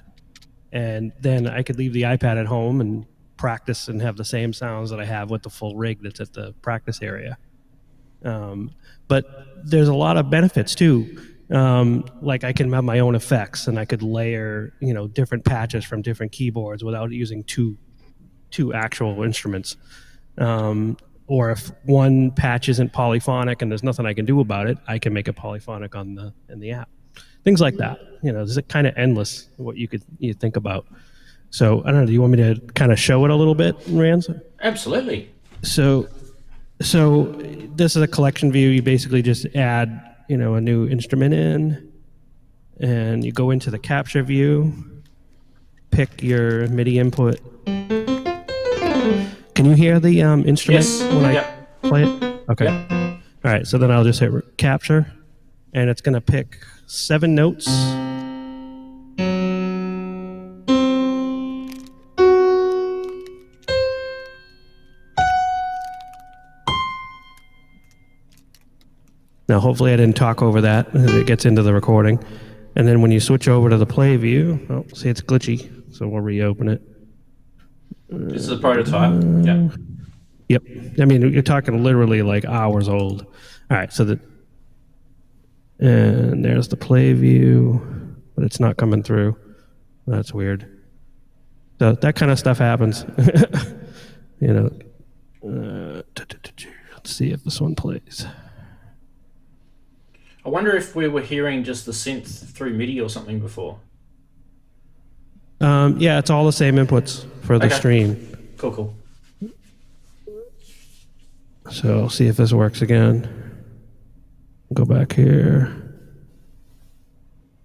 And then I could leave the iPad at home and practice and have the same sounds that I have with the full rig that's at the practice area. But there's a lot of benefits too. Like I can have my own effects, and I could layer, different patches from different keyboards without using two actual instruments. Or if one patch isn't polyphonic and there's nothing I can do about it, I can make it polyphonic in the app. Things like that. There's kind of endless what you think about. So I don't know. Do you want me to kind of show it a little bit, Rand? Absolutely. So this is a collection view. You basically just add, a new instrument in, and you go into the capture view, pick your MIDI input. Can you hear the instrument when I play it? Okay. Yep. All right, so then I'll just hit capture, and it's going to pick 7 notes. Now, hopefully I didn't talk over that as it gets into the recording. And then when you switch over to the play view, see, it's glitchy, so we'll reopen it. This is a prototype. Yeah. Yep. I mean, you're talking literally like hours old. All right, so and there's the play view, but it's not coming through. That's weird. So that kind of stuff happens. Let's see if this one plays. I wonder if we were hearing just the synth through MIDI or something before. Yeah, it's all the same inputs for the stream. Cool. So I'll see if this works again. Go back here.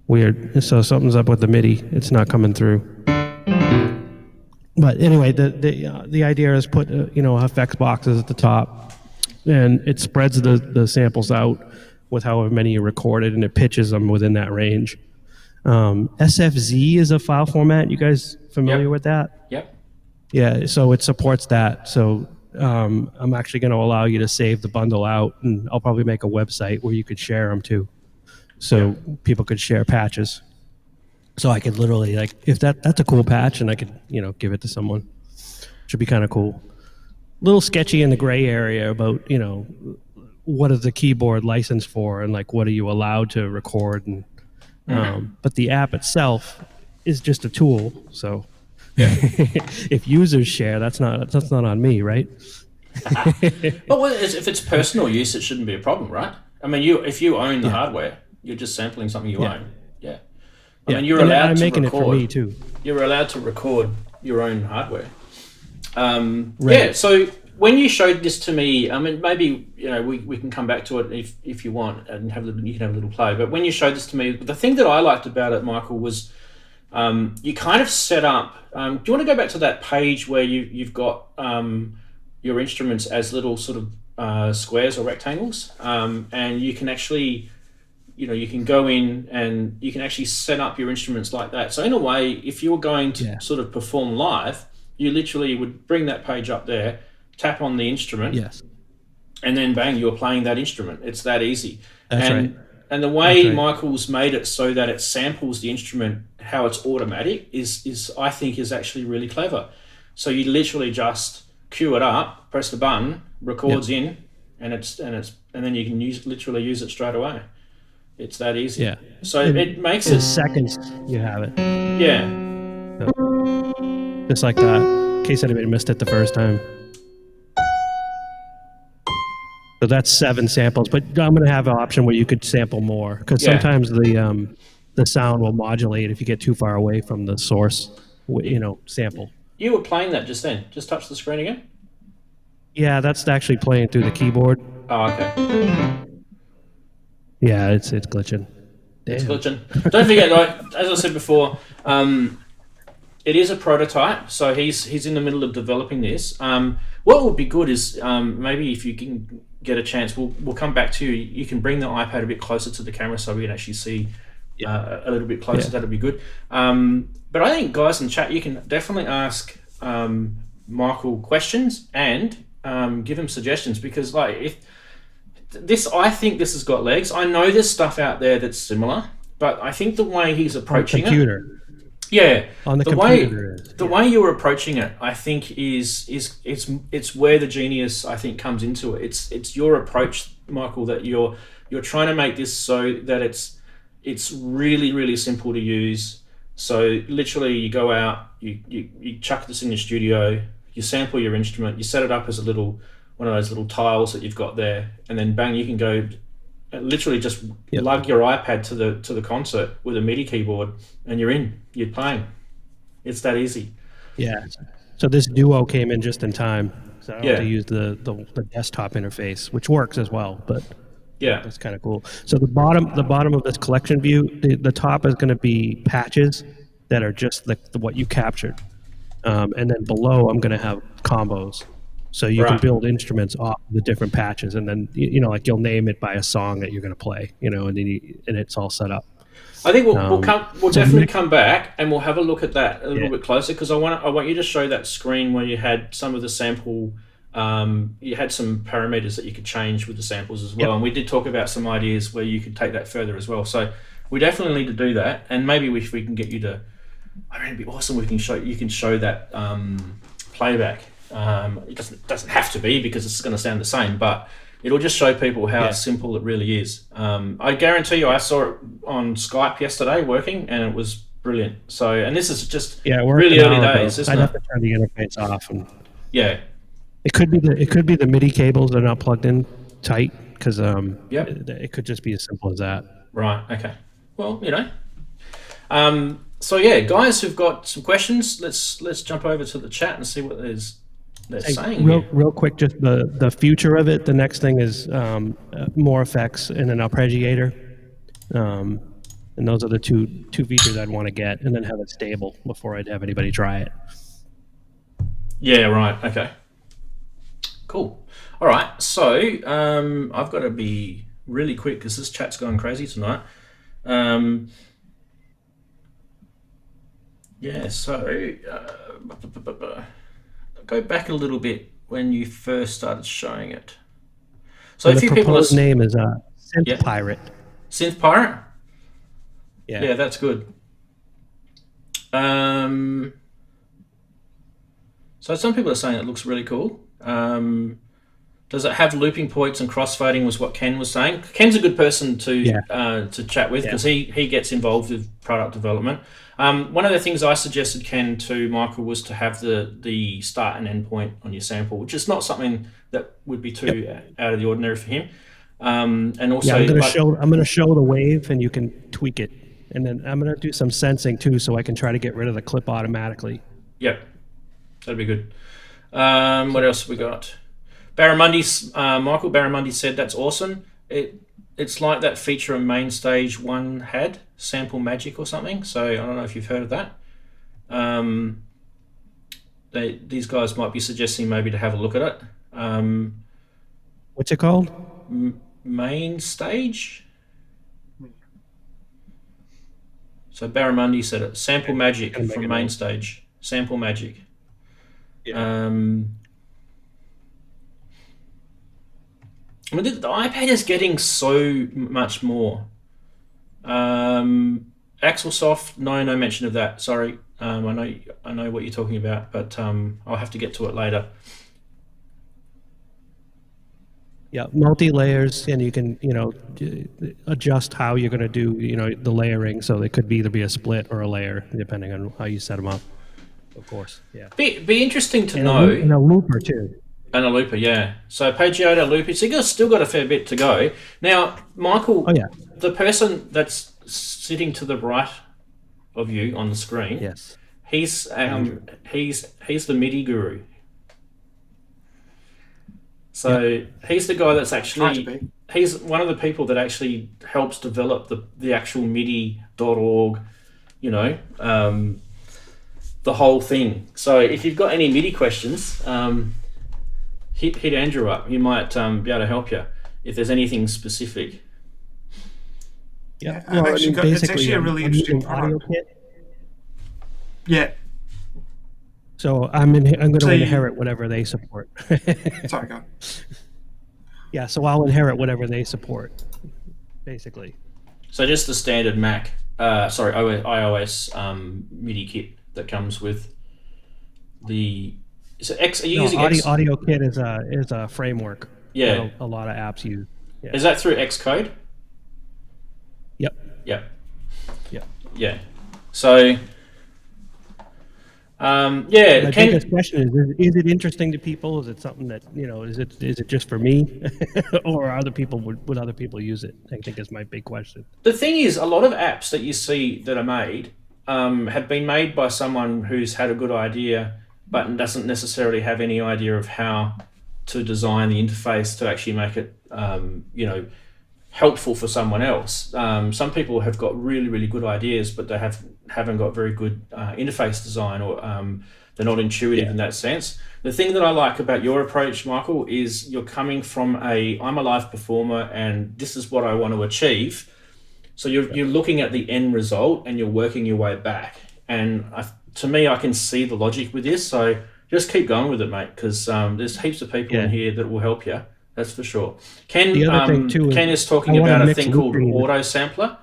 Weird. So something's up with the MIDI. It's not coming through. But anyway, the idea is put effects boxes at the top, and it spreads the samples out with however many you recorded, and it pitches them within that range. SFZ is a file format. You guys familiar with that? Yep. Yeah, so it supports that. So I'm actually going to allow you to save the bundle out, and I'll probably make a website where you could share them too. So people could share patches. So I could literally, like, if that's a cool patch, and I could, give it to someone. Should be kind of cool. A little sketchy in the gray area about, what is the keyboard licensed for, and like what are you allowed to record, and but the app itself is just a tool. So if users share, that's not on me, right? Well, if it's personal use, it shouldn't be a problem, right? I mean, if you own the hardware, you're just sampling something you own. Yeah. I mean, you're allowed to making record. It for me too. You're allowed to record your own hardware. Right. Yeah. So when you showed this to me, I mean, maybe we can come back to it if you want, and you can have a little play. But when you showed this to me, the thing that I liked about it, Michael, was you kind of set up. Do you want to go back to that page where you've got your instruments as little sort of squares or rectangles, and you can actually, you can go in and you can actually set up your instruments like that. So in a way, if you were going to sort of perform live, you literally would bring that page up there, tap on the instrument, and then bang, you're playing that instrument. It's that easy. That's right. And the way Michael's made it so that it samples the instrument, how it's automatic, is I think is actually really clever. So you literally just cue it up, press the button, records in, and then you can literally use it straight away. It's that easy. Yeah. So it makes it seconds. You have it. Yeah. So, just like that. In case anybody missed it the first time. So that's 7 samples, but I'm going to have an option where you could sample more, because sometimes the sound will modulate if you get too far away from the source, sample. You were playing that just then. Just touch the screen again. Yeah, that's actually playing through the keyboard. Oh, okay. Yeah, it's glitching. Damn. It's glitching. Don't forget, as I said before, it is a prototype, so he's in the middle of developing this. What would be good is maybe if you can get a chance, we'll come back to you. You can bring the iPad a bit closer to the camera so we can actually see a little bit closer. That'd be good. But I think, guys in chat, you can definitely ask Michael questions and give him suggestions, because I think this has got legs. I know there's stuff out there that's similar, but I think the way he's approaching on the computer. On the way you're approaching it, I think it's where the genius, I think, comes into it. It's your approach, Michael, that you're trying to make this so that it's really, really simple to use. So literally, you go out, you chuck this in your studio, you sample your instrument, you set it up as one of those little tiles that you've got there, and then bang, you can go literally just lug your iPad to the concert with a MIDI keyboard, and you're playing. It's that easy. Yeah. So this Duo came in just in time. So I don't have to use the desktop interface, which works as well. But Yeah. That's kind of cool. So the bottom of this collection view, the top is going to be patches that are just what you captured, and then below I'm going to have combos, so you can Right. build instruments off the different patches, and then like you'll name it by a song that you're going to play, and then and it's all set up. I think we'll definitely come back and we'll have a look at that a little Yeah. bit closer, because I want you to show that screen where you had some of the sample. You had some parameters that you could change with the samples as well, Yep. and we did talk about some ideas where you could take that further as well. So we definitely need to do that, and maybe if we can get you to, I mean, it'd be awesome. You can show that playback. It doesn't have to be, because it's going to sound the same, but it'll just show people how simple it really is. I guarantee you, I saw it on Skype yesterday working, and it was brilliant. So, and this is just really early days, isn't I'd it? have to turn the interface off, and Yeah. it could be the MIDI cables that are not plugged in tight, because it could just be as simple as that. Right. Okay. Well, So yeah, guys who've got some questions, let's jump over to the chat and see what they're saying. Real quick, just the future of it. The next thing is more effects and an arpeggiator, and those are the two features I'd want to get, and then have it stable before I'd have anybody try it. Yeah. Right. Okay. Cool. All right. So I've got to be really quick because this chat's going crazy tonight. Yeah. So go back a little bit when you first started showing it. So the a few people proposed name is Synth Yeah. Pirate. Synth Pirate. Yeah. Yeah, that's good. So some people are saying it looks really cool. Does it have looping points and crossfading? Was what Ken was saying. Ken's a good person to chat with, because he gets involved with product development. One of the things I suggested Ken to Michael was to have the start and end point on your sample, which is not something that would be too out of the ordinary for him. And also, I'm going to show the wave, and you can tweak it, and then I'm going to do some sensing too, so I can try to get rid of the clip automatically. Yep, that'd be good. What else have we got? Michael Barramundi said that's awesome. It's like that feature on Main Stage 1 had, Sample Magic or something. So I don't know if you've heard of that. These guys might be suggesting maybe to have a look at it. What's it called? Main Stage. So Barramundi said it. Sample Magic from Main Stage. Sample Magic. Yeah. I mean, the iPad is getting so much more. Axelsoft, no mention of that. Sorry, I know what you're talking about, but I'll have to get to it later. Yeah, multi-layers, and you can adjust how you're going to do the layering. So it could either be a split or a layer, depending on how you set them up. Of course, yeah. Be interesting to know. And a looper too. And a looper, yeah. So arpeggiator, looper. So you've still got a fair bit to go. Now, Michael, the person that's sitting to the right of you on the screen, yes, he's the MIDI guru. So he's the guy that's actually he's one of the people that actually helps develop the actual MIDI.org, the whole thing. So if you've got any MIDI questions, hit Andrew up. He might be able to help you if there's anything specific. Yeah, it's actually a really interesting audio product. kit. Yeah. So I'm going to inherit whatever they support. Sorry, go on. Yeah, so I'll inherit whatever they support, basically. So just the standard Mac, iOS MIDI kit that comes with the. So are you using Audio Kit is a framework. Yeah. That a lot of apps use. Yeah. Is that through Xcode? Yep. Yep. Yep. Yeah. So. My biggest question is it interesting to people? Is it something that is it just for me, or would other people use it? I think is my big question. The thing is, a lot of apps that you see that are made have been made by someone who's had a good idea, but doesn't necessarily have any idea of how to design the interface to actually make it, helpful for someone else. Some people have got really, really good ideas, but they haven't got very good interface design, or they're not intuitive in that sense. The thing that I like about your approach, Michael, is you're coming from I'm a live performer and this is what I want to achieve. So you're looking at the end result and you're working your way back. And to me, I can see the logic with this. So just keep going with it, mate, because there's heaps of people in here that will help you. That's for sure. Ken is talking about a thing called Auto Sampler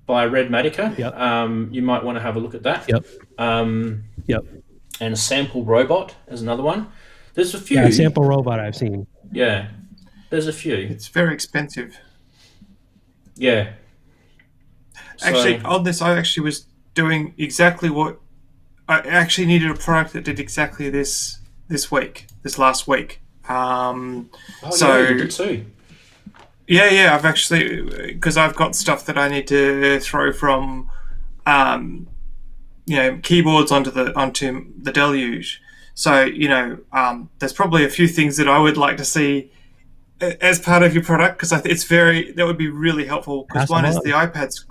by Red Matica. Yep. You might want to have a look at that. Yep. And Sample Robot is another one. There's a few. Yeah, Sample Robot I've seen. Yeah, there's a few. It's very expensive. Yeah. Actually, on this, I actually was doing exactly what I actually needed a product that did exactly this last week. You did too. Yeah, I've actually, because I've got stuff that I need to throw from, keyboards onto the Deluge. So, there's probably a few things that I would like to see as part of your product, because that would be really helpful. Because one is the iPad's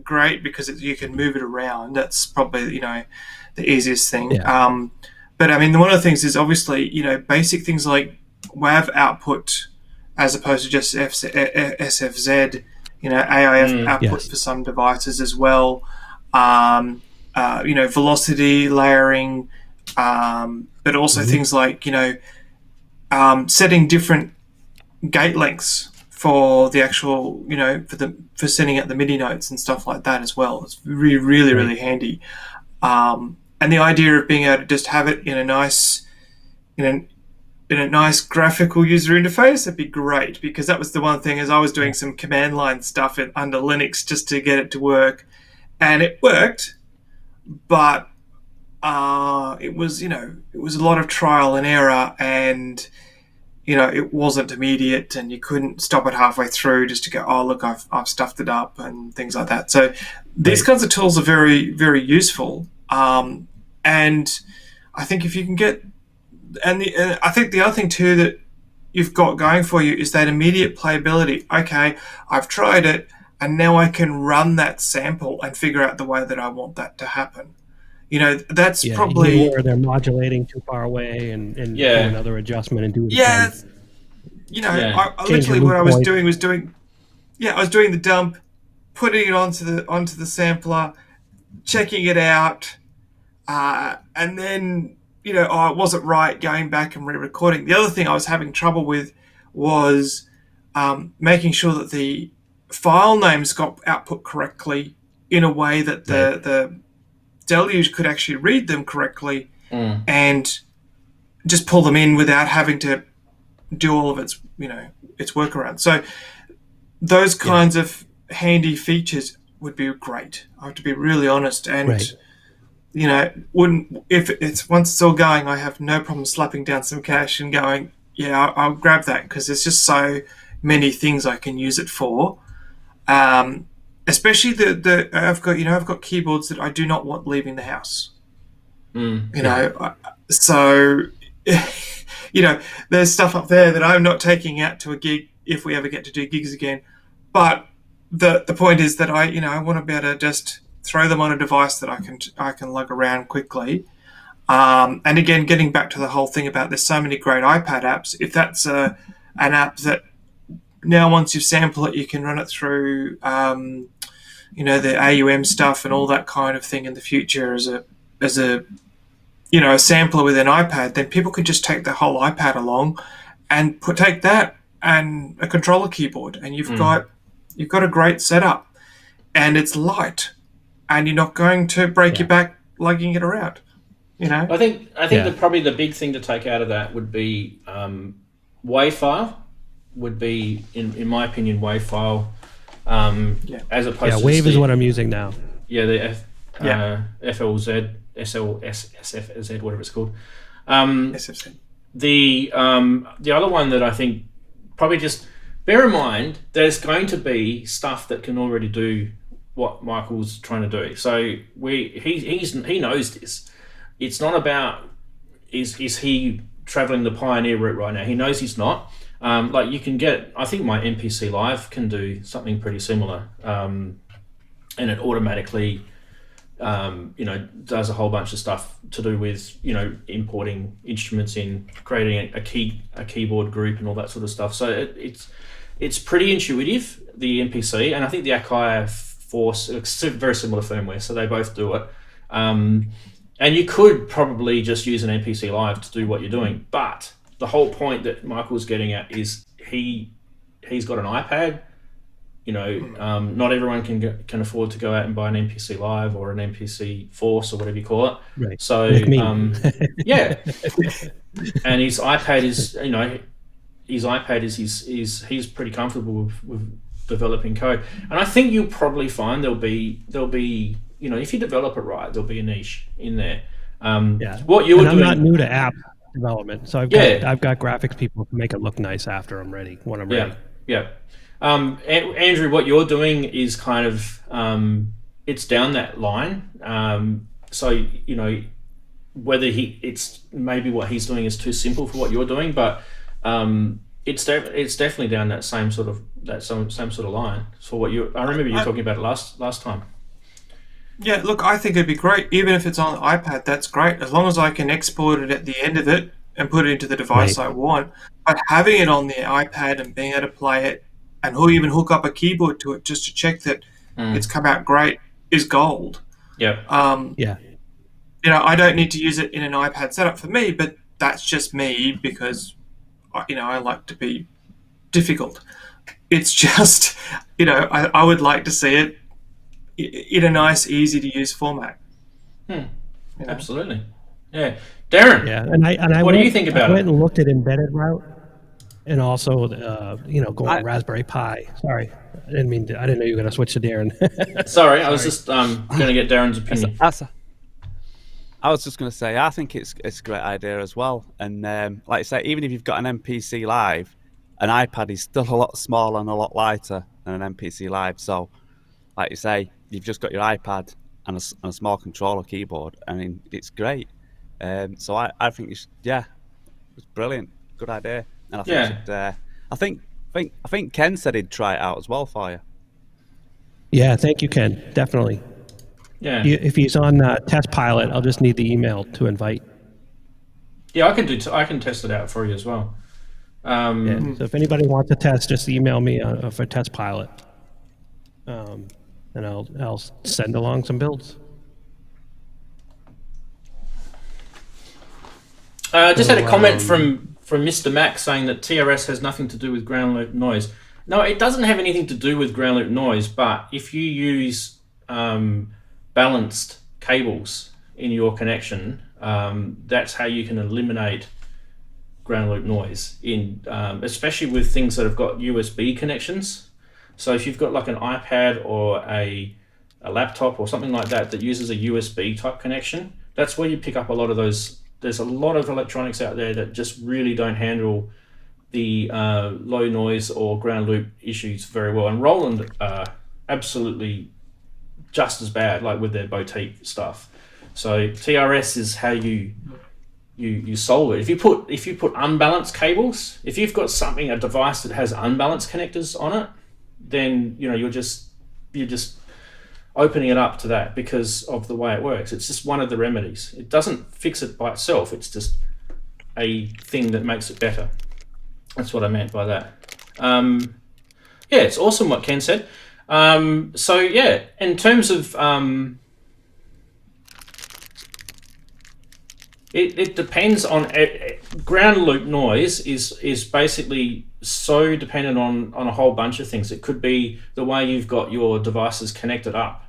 great because you can move it around. That's probably, the easiest thing. Yeah. But I mean, one of the things is obviously, basic things like WAV output as opposed to just SFZ, AIF output for some devices as well. Velocity layering, but also things like, setting different gate lengths for the actual, for sending out the MIDI notes and stuff like that as well. It's really, really, really handy. And the idea of being able to just have it in a nice, in a nice graphical user interface, that'd be great, because that was the one thing as I was doing some command line stuff under Linux just to get it to work, and it worked, but it was a lot of trial and error, and it wasn't immediate, and you couldn't stop it halfway through just to go, oh look, I've stuffed it up and things like that. So these kinds of tools are very, very useful, and I think if you can get, and I think the other thing too that you've got going for you is that immediate playability. Okay, I've tried it, and now I can run that sample and figure out the way that I want that to happen. That's probably where they're modulating too far away and do another adjustment and do it again. I literally what I was doing was I was doing the dump, putting it onto the sampler, checking it out, and then it wasn't right, going back and re-recording. The other thing I was having trouble with was making sure that the file names got output correctly in a way that the Deluge could actually read them correctly and just pull them in without having to do all of its workaround. So those kinds of handy features would be great. I have to be really honest, and if it's once it's all going, I have no problem slapping down some cash and going, I'll grab that, because there's just so many things I can use it for. Especially I've got keyboards that I do not want leaving the house. So there's stuff up there that I'm not taking out to a gig if we ever get to do gigs again. But the point is that I want to be able to just throw them on a device that I can lug around quickly. And again, getting back to the whole thing about there's so many great iPad apps. If that's an app that now once you sample it, you can run it through the AUM stuff and all that kind of thing in the future as a sampler with an iPad, then people could just take the whole iPad along and take that and a controller keyboard, and you've got a great setup, and it's light, and you're not going to break your back lugging it around. I think probably the big thing to take out of that would be WAV file. Would be, in my opinion, WAV file, as opposed to WAV is what I'm using now. Yeah, the FLZ, SFZ, whatever it's called. SFZ. The other one that I think probably just bear in mind, there's going to be stuff that can already do what Michael's trying to do. So he knows this. It's not about is he traveling the pioneer route right now. He knows he's not. Like you can get, I think my MPC Live can do something pretty similar, and it automatically, does a whole bunch of stuff to do with, importing instruments in, creating a keyboard group and all that sort of stuff. So it's pretty intuitive, the MPC, and I think the Akai Force, it's very similar firmware, so they both do it. And you could probably just use an MPC Live to do what you're doing, but the whole point that Michael's getting at is he's got an iPad. Not everyone can afford to go out and buy an MPC Live or an MPC Force or whatever you call it. Right. So Like me. yeah, and his iPad is he's pretty comfortable with developing code, and I think you'll probably find there'll be if you develop it right, there'll be a niche in there. What you were doing. I'm not new to app development, so I've got graphics people to make it look nice after I'm ready. When I'm ready. Yeah. Andrew, what you're doing is kind of it's down that line. So whether it's maybe what he's doing is too simple for what you're doing, but it's definitely down that same sort of line. So I remember you talking about it last time. Yeah, look, I think it'd be great. Even if it's on the iPad, that's great. As long as I can export it at the end of it and put it into the device I want. But having it on the iPad and being able to play it and even hook up a keyboard to it just to check that it's come out great is gold. Yeah. I don't need to use it in an iPad setup for me, but that's just me because, I like to be difficult. It's just, I would like to see it in a nice, easy-to-use format. Absolutely. Yeah. Darren, what do you think about it? I went and looked at embedded route and also, going Raspberry Pi. Sorry, I didn't know you were going to switch to Darren. Sorry, I was just going to get Darren's opinion. I was just going to say, I think it's a great idea as well. And like you say, even if you've got an MPC Live, an iPad is still a lot smaller and a lot lighter than an MPC Live. So, like you say, you've just got your iPad and a small controller keyboard. I mean, it's great. So I think it's brilliant, good idea. And I think Ken said he'd try it out as well for you. Yeah, thank you, Ken. Definitely. Yeah. If he's on test pilot, I'll just need the email to invite. Yeah, I can test it out for you as well. So if anybody wants to test, just email me for test pilot, and I'll send along some builds. Just had a comment from Mr. Mac saying that TRS has nothing to do with ground loop noise. No, it doesn't have anything to do with ground loop noise, but if you use balanced cables in your connection, that's how you can eliminate ground loop noise, especially with things that have got USB connections. So if you've got like an iPad or a laptop or something like that uses a USB type connection, that's where you pick up a lot of those. There's a lot of electronics out there that just really don't handle the low noise or ground loop issues very well. And Roland absolutely just as bad, like with their boutique stuff. So TRS is how you solve it. If you put unbalanced cables, if you've got a device that has unbalanced connectors on it, then you're just opening it up to that because of the way it works. It's just one of the remedies. It doesn't fix it by itself. It's just a thing that makes it better. That's what I meant by that. It's awesome what Ken said. So yeah, in terms of it depends on ground loop noise is basically so dependent on a whole bunch of things. It could be the way you've got your devices connected up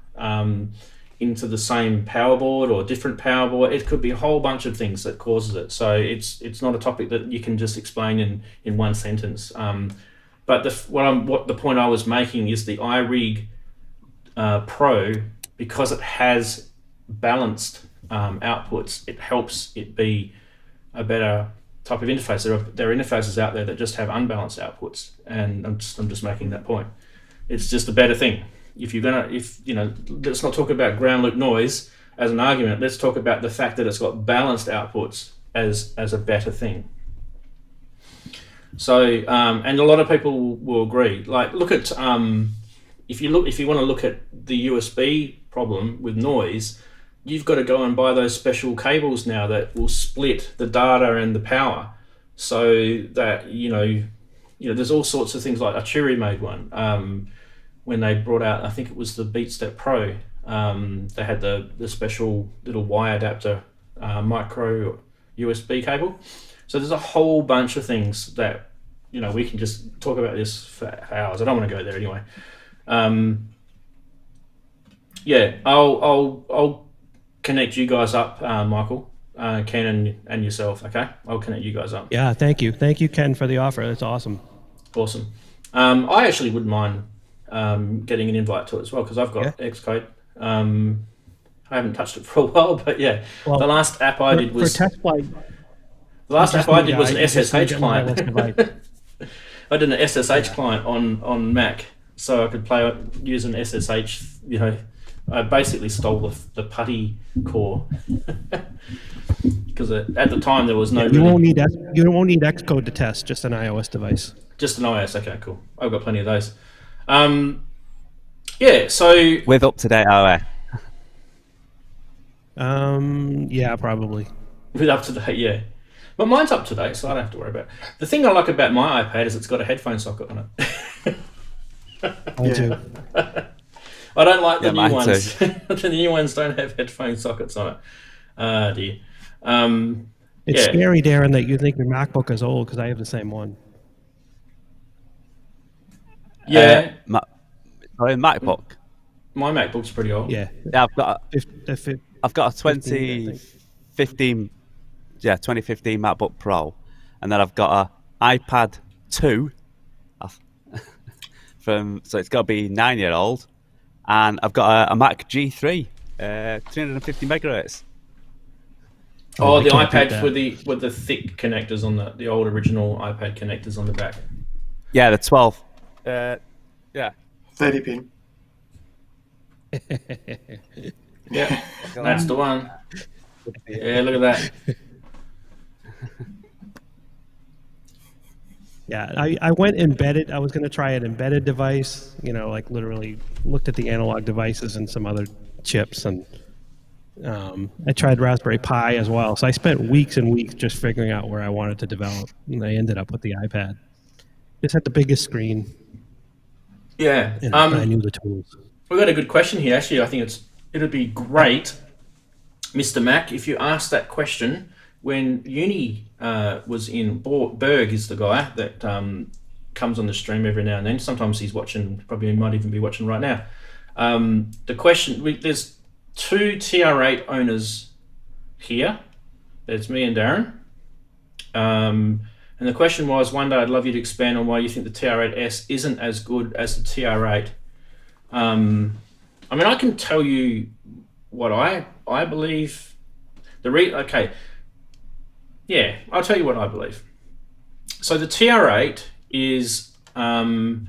into the same power board or different power board. It could be a whole bunch of things that causes it. So it's not a topic that you can just explain in one sentence. But the point I was making is the iRig Pro, because it has balanced outputs, it helps it be a better type of interface. There are interfaces out there that just have unbalanced outputs, and I'm just making that point. It's just a better thing. Let's not talk about ground loop noise as an argument. Let's talk about the fact that it's got balanced outputs as a better thing. So, and a lot of people will agree. Like, look at if you want to look at the USB problem with noise, you've got to go and buy those special cables now that will split the data and the power, so that there's all sorts of things. Like Arturi made one when they brought out, I think it was the BeatStep Pro. They had the special little Y adapter micro USB cable. So there's a whole bunch of things that we can just talk about this for hours. I don't want to go there anyway. I'll connect you guys up, Michael, Ken, and yourself. Okay, I'll connect you guys up. Yeah, thank you, Ken, for the offer. That's awesome. Awesome. I actually wouldn't mind getting an invite to it as well, because I've got Xcode. I haven't touched it for a while, but the last app I did was for test flight. The last app I did was an SSH client. I did an SSH client on Mac, so I could use an SSH. I basically stole the PuTTY core because at the time there was no. You won't need Xcode to test. Just an iOS device. Just an iOS. Okay, cool. I've got plenty of those. So with up-to-date OS. Yeah, probably. With up-to-date, yeah. But mine's up to date, so I don't have to worry about it. The thing I like about my iPad is it's got a headphone socket on it. I do. I don't like the new ones. Too. The new ones don't have headphone sockets on it. Dear. It's scary, Darren, that you think your MacBook is old, because I have the same one. Yeah. MacBook. My MacBook's pretty old. Yeah. I've got a 2015 MacBook Pro, and then I've got a iPad 2 so it's got to be 9-year-old, and I've got a Mac G3 350 megahertz. Oh, the iPad with the thick connectors on the old original iPad connectors on the back. Yeah, the 12. 30 pin. Yeah, that's the one. Yeah, look at that. Yeah, I went embedded. I was going to try an embedded device, like literally looked at the analog devices and some other chips, and I tried Raspberry Pi as well. So I spent weeks and weeks just figuring out where I wanted to develop, and I ended up with the iPad. Just had the biggest screen. Yeah. And I knew the tools. We've got a good question here. Actually, I think it'd be great, Mr. Mac, if you asked that question when Uni was in. Berg is the guy that comes on the stream every now and then. Sometimes he's watching, probably might even be watching right now. The question, there's 2 TR8 owners here. There's me and Darren. And the question was, one day I'd love you to expand on why you think the TR8S isn't as good as the TR8. I mean, I can tell you what I believe. Okay. Yeah, I'll tell you what I believe. So the TR8 is the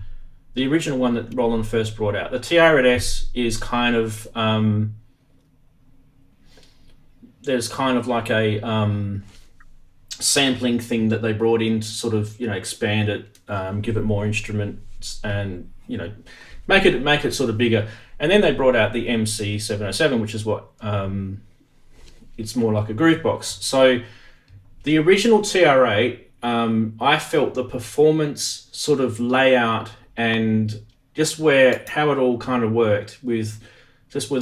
original one that Roland first brought out. The TR8S is kind of there's kind of like a sampling thing that they brought in to sort of expand it, give it more instruments, and make it sort of bigger. And then they brought out the MC707, which is what it's more like a groove box. So the original TR8, I felt the performance sort of layout and just how it all kind of worked with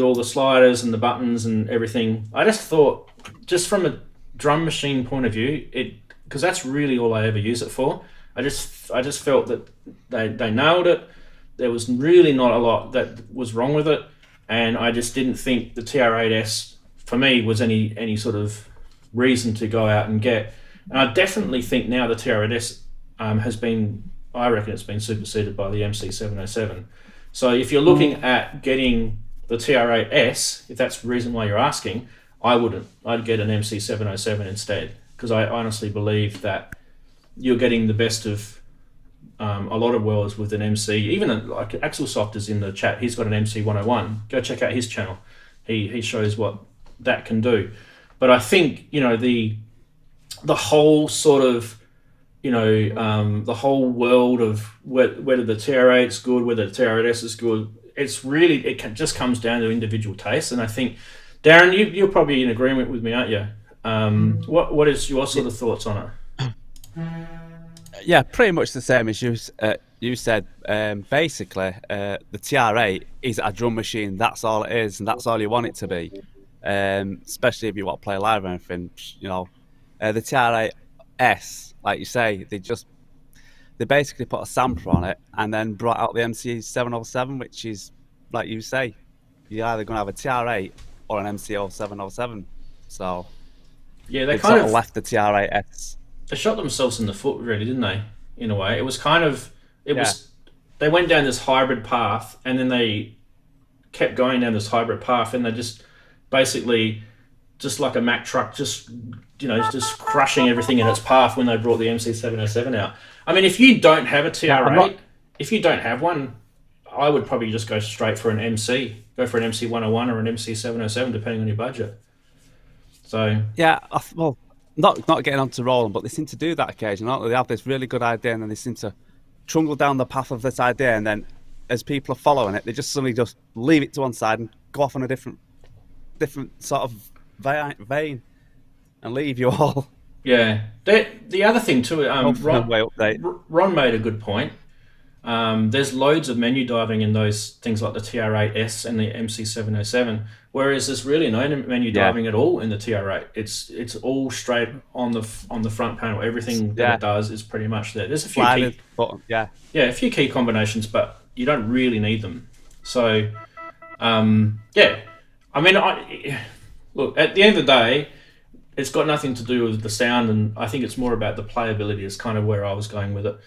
all the sliders and the buttons and everything. I just thought, just from a drum machine point of view, because that's really all I ever use it for. I just felt that they nailed it. There was really not a lot that was wrong with it, and I just didn't think the TR8S for me was any sort of reason to go out and get. And I definitely think now the TR8S has been, I reckon it's been superseded by the MC707. So if you're looking at getting the TR8S, if that's the reason why you're asking, I wouldn't. I'd get an MC707 instead, because I honestly believe that you're getting the best of a lot of worlds with an MC. Even like Axelsoft is in the chat. He's got an MC101. Go check out his channel. He shows what that can do. But I think the whole sort of the whole world of whether the TR8's good, whether the TR8S is good. It's really just comes down to individual taste, and I think Darren, you're probably in agreement with me, aren't you? What is your sort of thoughts on it? Yeah, pretty much the same as you said. Basically, the TR8 is a drum machine. That's all it is, and that's all you want it to be. Especially if you want to play live or anything. The TR8S, like you say, they basically put a sampler on it and then brought out the MC707, which is, like you say, you're either going to have a TR8 or an MC707. So yeah, they kind of left the TR8S. They shot themselves in the foot, really, didn't they? In a way, it was kind of they went down this hybrid path, and then they kept going down this hybrid path, and they just basically just like a Mack truck, just crushing everything in its path when they brought the MC707 out. I mean, if you don't have a TR8, if you don't have one, I would probably just go straight for an MC. Go for an MC101 or an MC707, depending on your budget. So yeah, well, not getting onto Roland, but they seem to do that occasionally. They have this really good idea, and then they seem to trundle down the path of this idea, and then as people are following it, they just suddenly just leave it to one side and go off on a different sort of vein and leave you all. Yeah. The other thing too, Ron made a good point. There's loads of menu diving in those things like the TR8S and the MC707, whereas there's really no menu diving at all in the TR8. It's all straight on the front panel. Everything that it does is pretty much there. There's a few a few key combinations, but you don't really need them. So I mean, look, at the end of the day, it's got nothing to do with the sound, and I think it's more about the playability is kind of where I was going with it.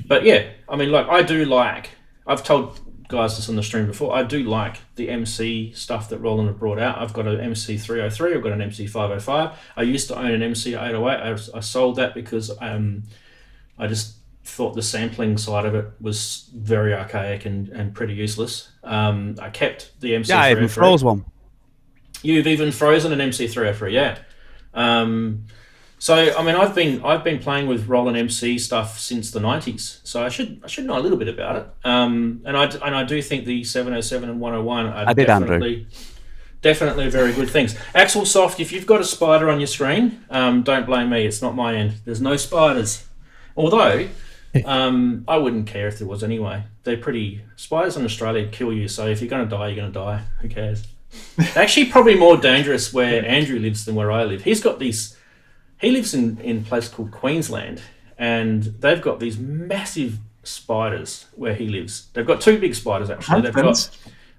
But yeah, I mean, like, I've told guys this on the stream before, I do like the MC stuff that Roland have brought out. I've got an MC303, I've got an MC505. I used to own an MC808. I sold that because I just thought the sampling side of it was very archaic and pretty useless. I kept the MC303. Yeah, I even froze one. You've even frozen an MC303, yeah. So I mean, I've been playing with Roland MC stuff since the 90s, so I should know a little bit about it. And I do think the 707 and 101 are definitely very good things. Axel Soft, if you've got a spider on your screen, don't blame me. It's not my end. There's no spiders, although I wouldn't care if there was anyway. Spiders in Australia kill you, so if you're going to die, you're going to die. Who cares? Actually, probably more dangerous where Andrew lives than where I live. He lives in a place called Queensland, and they've got these massive spiders where he lives. They've got two big spiders, actually.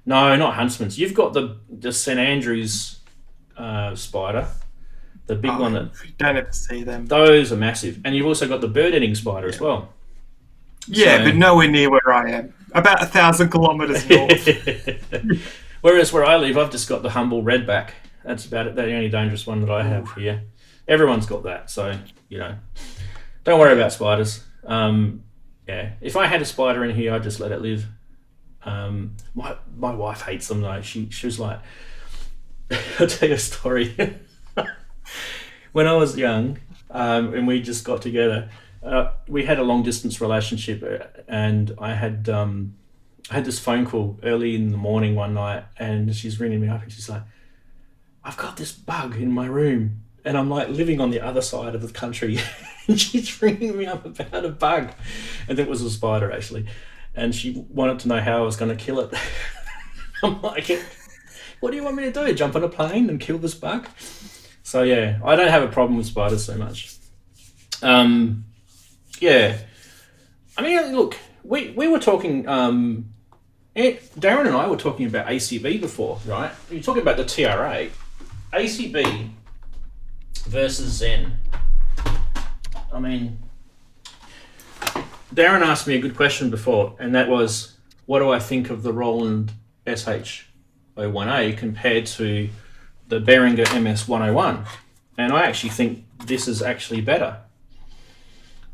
No, not huntsmans. You've got the St Andrews spider, the big one that you don't ever see them. Those are massive, and you've also got the bird-eating spider as well. Yeah, but nowhere near where I am. About 1,000 kilometres north. Whereas where I live, I've just got the humble redback. That's about it. That's the only dangerous one that I have here. Everyone's got that, so don't worry about spiders. If I had a spider in here, I'd just let it live. My wife hates them though. She was like, I'll tell you a story. When I was young, and we just got together, we had a long distance relationship, and I had this phone call early in the morning one night, and she's ringing me up, and she's like, "I've got this bug in my room." And I'm like living on the other side of the country, and she's ringing me up about a bug. And it was a spider, actually. And she wanted to know how I was going to kill it. I'm like, what do you want me to do? Jump on a plane and kill this bug? So, yeah, I don't have a problem with spiders so much. Yeah. I mean, look, we were talking... Darren and I were talking about ACB before, right? You're talking about the TR8. ACB... versus Zen. I mean, Darren asked me a good question before, and that was, what do I think of the Roland SH01A compared to the Behringer MS101? And I actually think this is actually better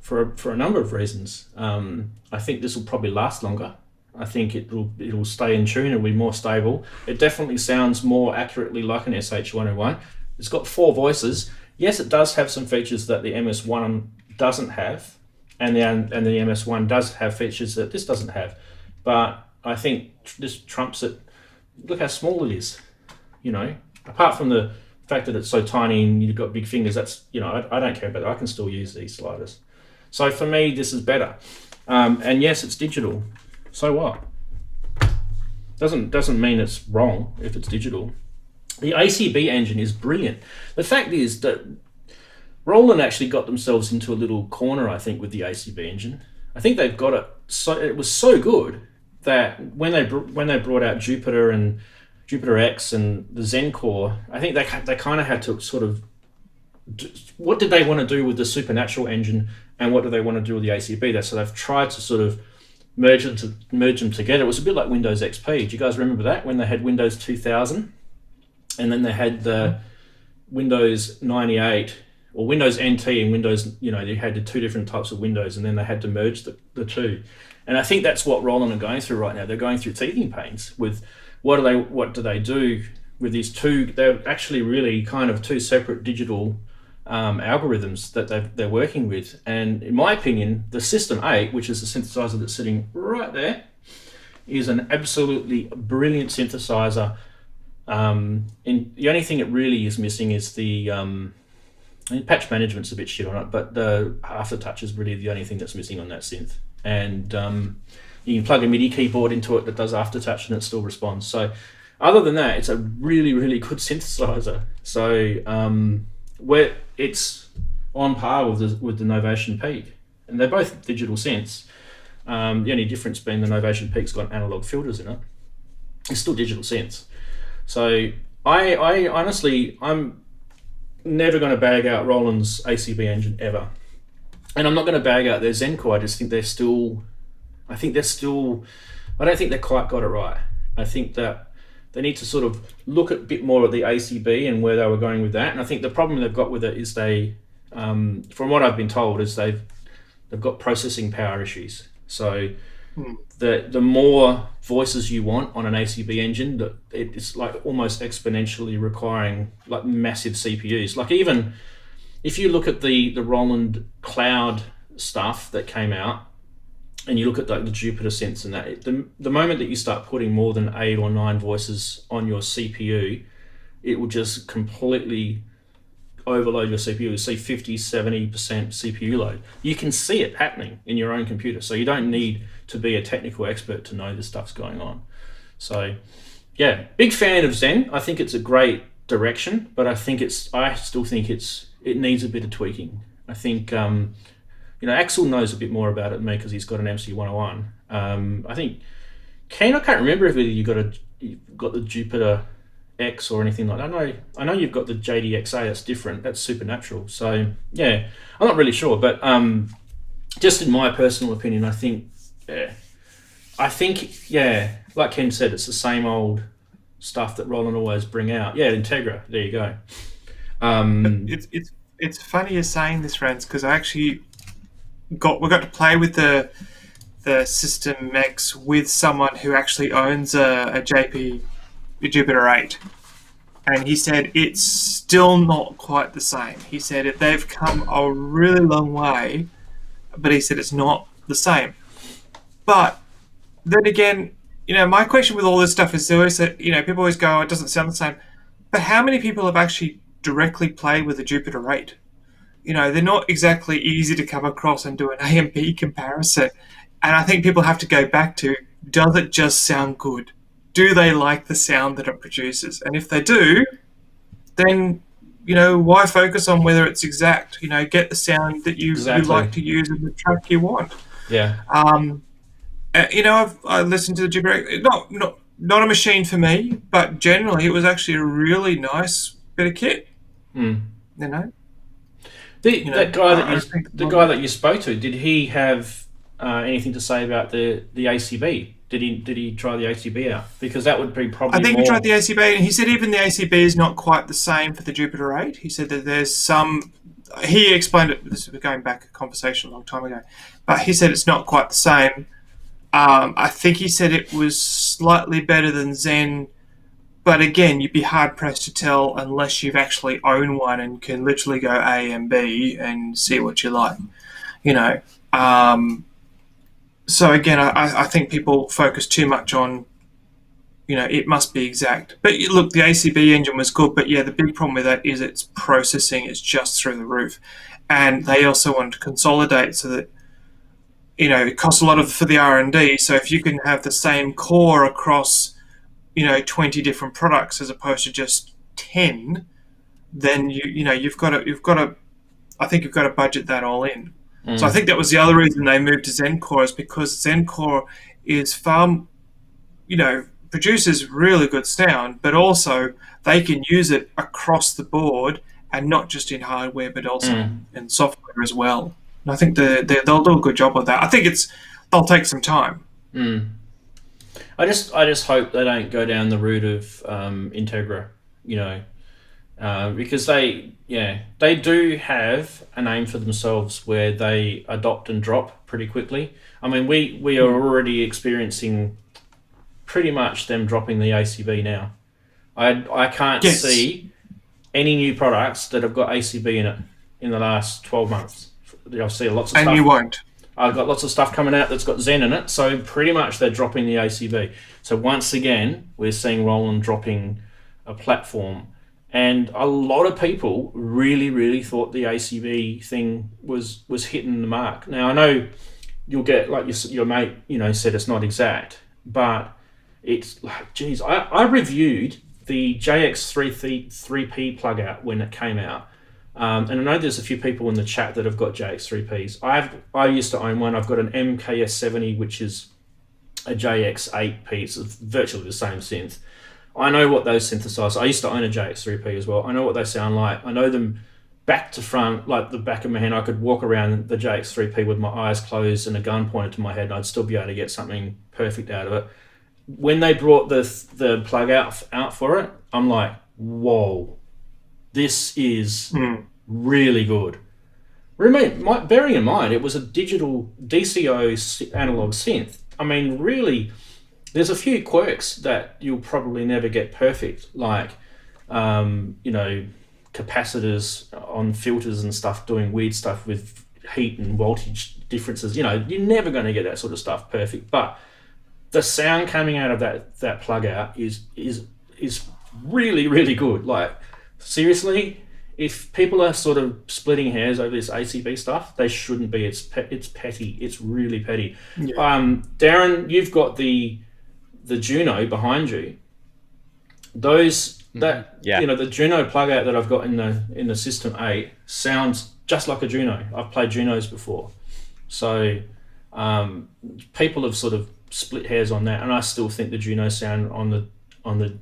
for a number of reasons. I think this will probably last longer. I think it'll stay in tune, it'll be more stable. It definitely sounds more accurately like an SH101. It's got 4 voices. Yes, it does have some features that the MS101 doesn't have, and the MS1 does have features that this doesn't have. But I think this trumps it. Look how small it is, you know. Apart from the fact that it's so tiny and you've got big fingers, that's, you know, I don't care about that. I can still use these sliders. So for me, this is better. And yes, it's digital. So what? Doesn't mean it's wrong if it's digital. The ACB engine is brilliant. The fact is that Roland actually got themselves into a little corner, I think, with the ACB engine. I think they've got it so, it was so good that when they brought out Jupiter and Jupiter X and the Zen Core, I think they kind of had to sort of, what did they want to do with the Supernatural engine and what do they want to do with the ACB? So they've tried to sort of merge them together. It was a bit like Windows XP. Do you guys remember that, when they had Windows 2000 and then they had the Windows 98 or Windows NT and Windows, you know, they had the two different types of Windows and then they had to merge the two. And I think that's what Roland are going through right now. They're going through teething pains with what do they do with these two. They're actually really kind of two separate digital algorithms that they're working with. And in my opinion, the System 8, which is the synthesizer that's sitting right there, is an absolutely brilliant synthesizer. And the only thing it really is missing is the patch management's a bit shit on it, but the aftertouch is really the only thing that's missing on that synth. And you can plug a MIDI keyboard into it that does aftertouch and it still responds. So other than that, it's a really, really good synthesizer. So where it's on par with the Novation Peak, and they're both digital synths. The only difference being the Novation Peak's got analog filters in it. It's still digital synths. So I honestly, I'm never going to bag out Roland's ACB engine ever, and I'm not going to bag out their Zen Core. I just think they're still. I don't think they quite got it right. I think that they need to sort of look a bit more at the ACB and where they were going with that. And I think the problem they've got with it is they, from what I've been told, is they've got processing power issues. So the more voices you want on an ACB engine, it's like almost exponentially requiring like massive CPUs. Like even if you look at the Roland Cloud stuff that came out, and you look at like the Jupiter synths and that, the moment that you start putting more than 8 or 9 voices on your CPU, it will just completely overload your CPU. See 50-70% CPU load. You can see it happening in your own computer, so you don't need to be a technical expert to know this stuff's going on. So yeah, big fan of Zen. I think it's a great direction, but I still think it needs a bit of tweaking. I think Axel knows a bit more about it than me because he's got an MC101. I think I can't remember if you've got the Jupiter X or anything like that. I know you've got the JDXA. That's different. That's Supernatural. So yeah, I'm not really sure, but just in my personal opinion, I think like Ken said, it's the same old stuff that Roland always bring out. Yeah, Integra. There you go. It's funny you're saying this, Rance, because I actually we got to play with the System X with someone who actually owns a Jupiter 8, and he said it's still not quite the same. He said they've come a really long way, but he said it's not the same. But then again, my question with all this stuff is always that people always go, oh, it doesn't sound the same, but how many people have actually directly played with a Jupiter 8? They're not exactly easy to come across and do an A and B comparison. And I think people have to go back to, does it just sound good? Do they like the sound that it produces? And if they do, then, why focus on whether it's exact? Get the sound that you like to use in the track you want. Yeah. I listened to the Jupiter, not a machine for me, but generally it was actually a really nice bit of kit. The guy that you spoke to, did he have anything to say about the ACB? Did he try the ACB out? Because that would be probably. I think he tried the ACB, and he said even the ACB is not quite the same for the Jupiter 8. He said that there's some. He explained it. This was going back a conversation a long time ago, but he said it's not quite the same. I think he said it was slightly better than Zen But again, you'd be hard pressed to tell unless you've actually owned one and can literally go A and B and see what you like, you know. So again, I think people focus too much on, you know, it must be exact. But look, the ACB engine was good, but yeah, the big problem with that is its processing is just through the roof. And they also want to consolidate so that, you know, it costs a lot for the R&D. So if you can have the same core across, you know, 20 different products as opposed to just 10, then you've got to I think you've got to budget that all in. So I think that was the other reason they moved to Zencore, is because Zencore is far, you know, produces really good sound, but also they can use it across the board and not just in hardware, but also in software as well. And I think they'll do a good job of that. I think they'll take some time. I just hope they don't go down the route of Integra, you know, because they do have a name for themselves where they adopt and drop pretty quickly. I mean, we are already experiencing pretty much them dropping the ACB now. I can't see any new products that have got ACB in it in the last 12 months. I'll see lots of stuff. And you won't. I've got lots of stuff coming out that's got Zen in it, so pretty much they're dropping the ACB. So once again, we're seeing Roland dropping a platform, and a lot of people really, really thought the ACB thing was hitting the mark. Now I know you'll get, like your mate, you know, said it's not exact, but it's like, geez, I reviewed the JX3P plug out when it came out. And I know there's a few people in the chat that have got JX3Ps. I used to own one. I've got an MKS70, which is a JX8P. It's virtually the same synth. I know what those synthesizers. I used to own a JX3P as well. I know what they sound like. I know them back to front, like the back of my hand. I could walk around the JX3P with my eyes closed and a gun pointed to my head, and I'd still be able to get something perfect out of it. When they brought the plug out for it, I'm like, whoa. This is really good. Bearing in mind, it was a digital DCO analog synth. I mean, really, there's a few quirks that you'll probably never get perfect, like, you know, capacitors on filters and stuff, doing weird stuff with heat and voltage differences. You know, you're never going to get that sort of stuff perfect. But the sound coming out of that plug out is really, really good. Like, seriously, if people are sort of splitting hairs over this ACB stuff, they shouldn't be. It's petty. It's really petty. Yeah. Darren, you've got the Juno behind you. Those you know, the Juno plug out that I've got in the System 8 sounds just like a Juno. I've played Junos before, so people have sort of split hairs on that, and I still think the Juno sound on the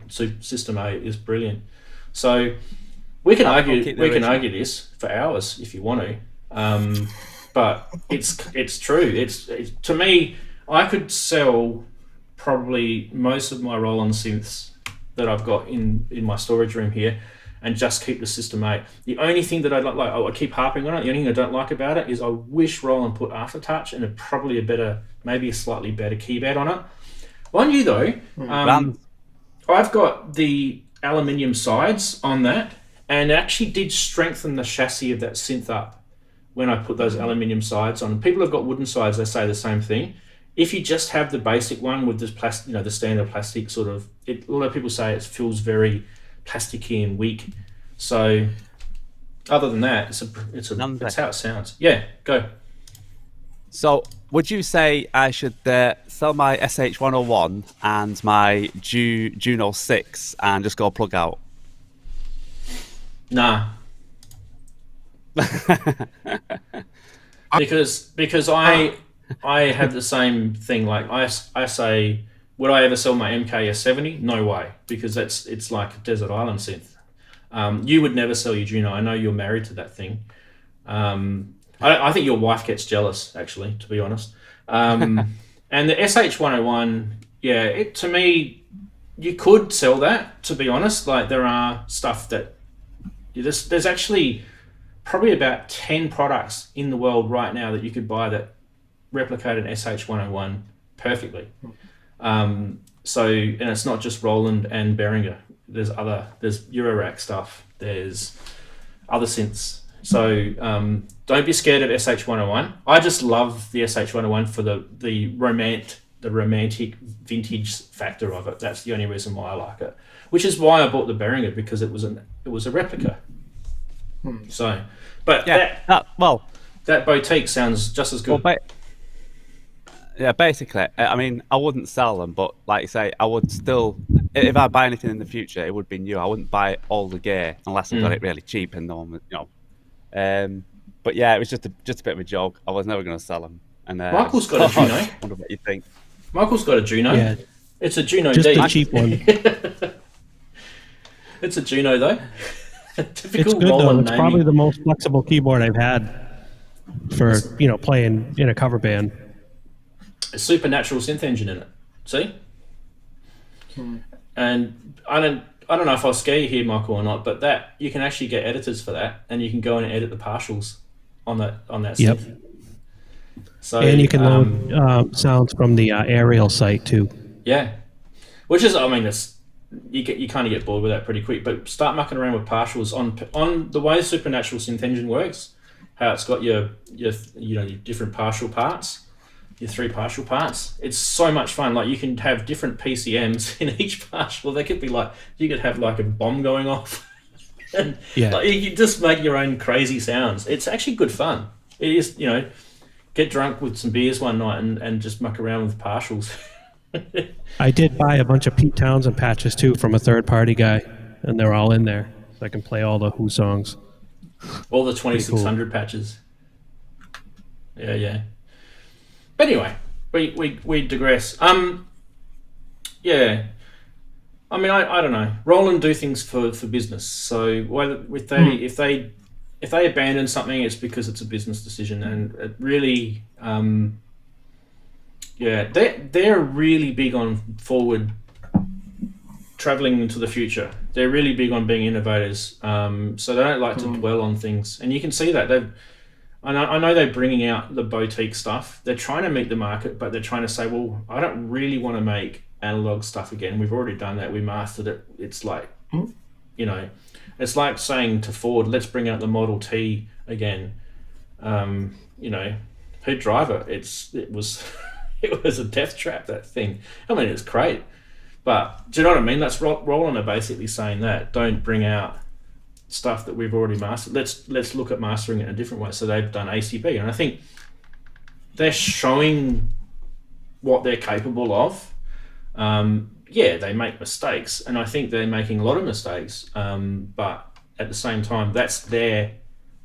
System 8 is brilliant. So we can argue this for hours if you want to, but it's true. It's to me, I could sell probably most of my Roland synths that I've got in my storage room here, and just keep the System 8. The only thing that I keep harping on it. The only thing I don't like about it is I wish Roland put aftertouch and probably maybe a slightly better keyboard on it. Mind you though, I've got the aluminium sides on that, and it actually did strengthen the chassis of that synth up when I put those aluminium sides on. People have got wooden sides, they say the same thing. If you just have the basic one with this plastic, you know, the standard plastic sort of, a lot of people say it feels very plasticky and weak. So other than that, it's how it sounds. Yeah, go. So would you say I should sell my SH101 and my Juno 6 and just go plug out? Nah. because I have the same thing. Like I say, would I ever sell my MKS70? No way, because it's like a desert island synth. You would never sell your Juno. I know you're married to that thing. I think your wife gets jealous, actually, to be honest. And the SH101, yeah, to me, you could sell that, to be honest. Like, there are stuff that there's actually probably about 10 products in the world right now that you could buy that replicate an SH101 perfectly. And it's not just Roland and Behringer. there's Eurorack stuff, there's other synths. So don't be scared of SH-101. I just love the SH-101 for the romantic vintage factor of it. That's the only reason why I like it. Which is why I bought the Behringer, because it was a replica. So, but that boutique sounds just as good. Well, yeah, basically, I mean, I wouldn't sell them, but like you say, I would still, if I buy anything in the future, it would be new. I wouldn't buy all the gear unless I got it really cheap and no one would, but yeah, it was just a bit of a joke. I was never going to sell them. And Michael's got a Juno. I wonder what you think. Michael's got a Juno. Yeah. It's a Juno Just D. a cheap one. It's a Juno though. Typical It's good though. Roland It's naming. probably the most flexible keyboard I've had for playing in a cover band. A supernatural synth engine in it. See? And I don't know if I'll scare you here, Michael, or not, but that you can actually get editors for that, and you can go in and edit the partials on that synth. Yep. So And you can load sounds from the Aerial site too. Yeah, which is, I mean, it's you kind of get bored with that pretty quick. But start mucking around with partials on the way Supernatural Synth Engine works. How it's got your different partial parts, your 3 partial parts. It's so much fun. Like you can have different PCMs in each partial. They could be like you could have like a bomb going off, and like, you just make your own crazy sounds. It's actually good fun. It is, get drunk with some beers one night and just muck around with partials. I did buy a bunch of Pete Townsend patches too from a third-party guy, and they're all in there, so I can play all the Who songs. All the 2600 patches. Yeah. But anyway, we digress. Yeah. I mean, I don't know. Roland do things for business. So whether if they abandon something, it's because it's a business decision, and it really, they're really big on forward traveling into the future. They're really big on being innovators. So they don't like to dwell on things, and you can see that I know they're bringing out the boutique stuff. They're trying to meet the market, but they're trying to say, well, I don't really want to make analog stuff again. We've already done that. We mastered it. It's like, it's like saying to Ford, let's bring out the Model T again. Who'd drive it? It was it was a death trap, that thing. I mean, it's great. But do you know what I mean? That's Roland are basically saying that. Don't bring out stuff that we've already mastered. Let's look at mastering it in a different way. So they've done ACB, and I think they're showing what they're capable of. They make mistakes, and I think they're making a lot of mistakes. But at the same time, that's their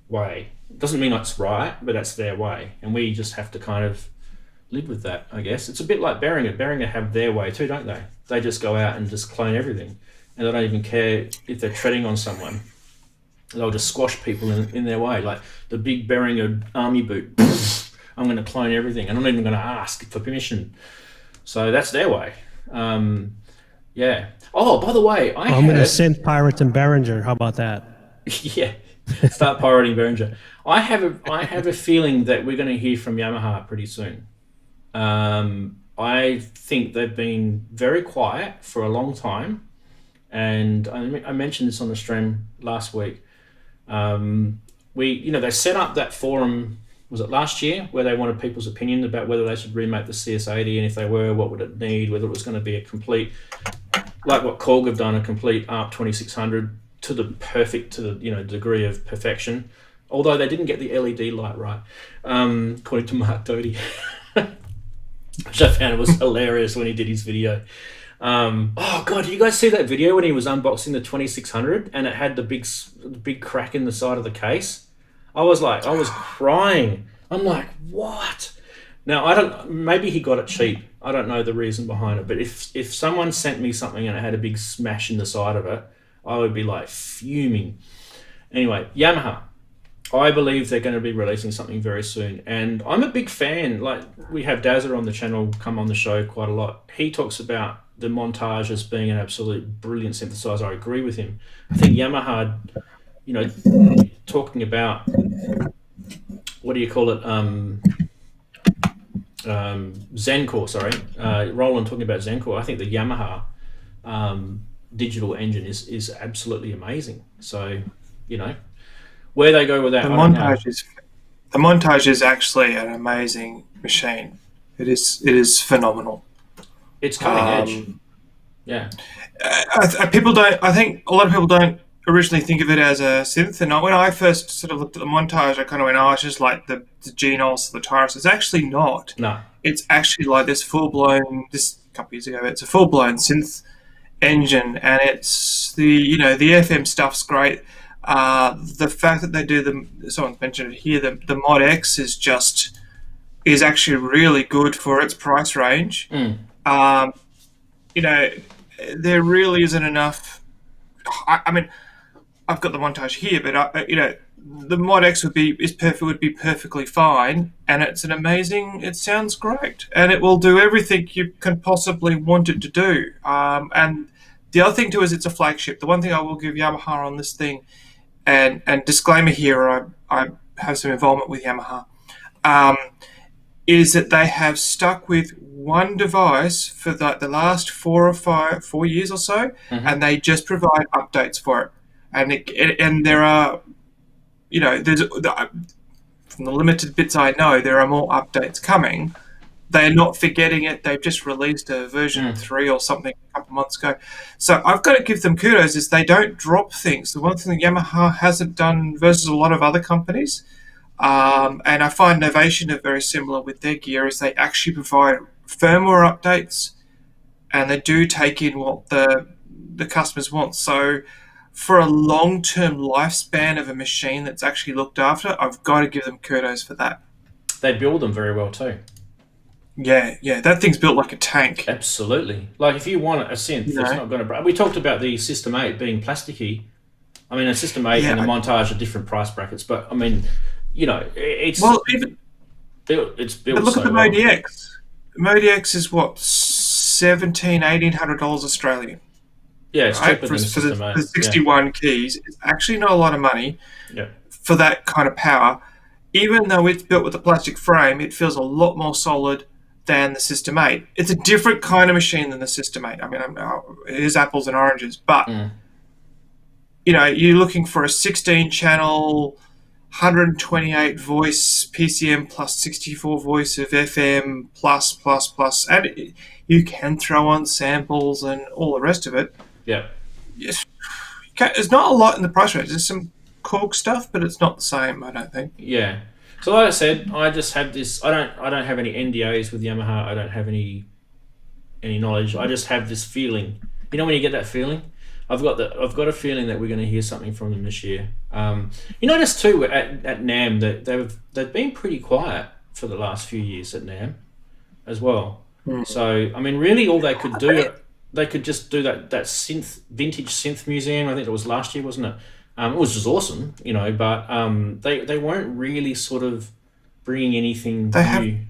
way. It doesn't mean it's right, but that's their way, and we just have to kind of live with that, I guess. It's a bit like Behringer. Behringer have their way too, don't they? They just go out and just clone everything, and they don't even care if they're treading on someone. They'll just squash people in their way, like the big Behringer army boot. I'm going to clone everything. I'm not even going to ask for permission. So that's their way. Yeah. Oh, by the way, I'm going to synth Pirates and Behringer. How about that? Yeah. Start pirating Behringer. I have a feeling that we're going to hear from Yamaha pretty soon. I think they've been very quiet for a long time, and I mentioned this on the stream last week. They set up that forum, was it last year, where they wanted people's opinion about whether they should remake the CS80, and if they were, what would it need, whether it was going to be a complete, like what Korg have done, a complete ARP 2600 to the degree of perfection. Although they didn't get the LED light right, according to Mark Doty. Which I found was hilarious when he did his video. Oh god, did you guys see that video when he was unboxing the 2600 and it had the big crack in the side of the case? I was crying. I'm like, what? Now maybe he got it cheap. I don't know the reason behind it, but if someone sent me something and it had a big smash in the side of it, I would be like fuming. Anyway, Yamaha. I believe they're going to be releasing something very soon, and I'm a big fan. Like, we have Dazza on the channel, come on the show quite a lot. He talks about the Montage as being an absolute brilliant synthesizer. I agree with him. I think Yamaha, talking about, what do you call it? Zencore, sorry. Roland talking about Zencore. I think the Yamaha digital engine is absolutely amazing. So, you know, where they go with that, The I don't know. montage is actually an amazing machine. It is phenomenal. It's cutting edge. Yeah. People don't. I think a lot of people don't originally think of it as a synth. And when I first sort of looked at the montage, I kind of went, "Oh, it's just like the Genos, the Tyrus." It's actually not. No. It's actually like this full blown. This a couple years ago, it's a full blown synth engine, and it's the FM stuff's great. The fact that they do someone mentioned it here. The Mod X is actually really good for its price range. There really isn't enough. I mean, I've got the montage here, but the Mod X would be perfectly fine, and it's an amazing. It sounds great, and it will do everything you can possibly want it to do. And the other thing too is it's a flagship. The one thing I will give Yamaha on this thing, and disclaimer here, I have some involvement with Yamaha. Is that they have stuck with one device for the last 4 years or so, and they just provide updates for it. And there are, there's from the limited bits I know, there are more updates coming. They're not forgetting it. They've just released a version 3 or something a couple months ago. So I've got to give them kudos is they don't drop things. The one thing that Yamaha hasn't done versus a lot of other companies. And I find Novation are very similar with their gear is they actually provide firmware updates and they do take in what the customers want. So for a long-term lifespan of a machine that's actually looked after, I've got to give them kudos for that. They build them very well too. Yeah, that thing's built like a tank. Absolutely. Like if you want a synth, it's not going to break. We talked about the System 8 being plasticky. I mean, a System 8 and the montage are different price brackets, but I mean, it's built. But look at the well. Moog X. Moog X is what $1,700-$1,800 Australian. Yeah, it's right? cheaper than the System 8. For 61 keys. It's actually not a lot of money for that kind of power. Even though it's built with a plastic frame, it feels a lot more solid than the System 8. It's a different kind of machine than the System 8. I mean, it is apples and oranges, but you're looking for a 16-channel. 128 voice PCM plus 64 voice of FM plus, and you can throw on samples and all the rest of it. Yeah. Yes. There's not a lot in the price range. There's some Korg stuff, but it's not the same, I don't think. Yeah. So like I said, I just have this. I don't have any NDAs with Yamaha. I don't have any knowledge. I just have this feeling. You know when you get that feeling. I've got a feeling that we're going to hear something from them this year. You notice too at NAMM that they've been pretty quiet for the last few years at NAMM as well. So I mean, really, all they could do, they could just do that vintage synth museum. I think it was last year, wasn't it? It was just awesome, But they weren't really sort of bringing anything new.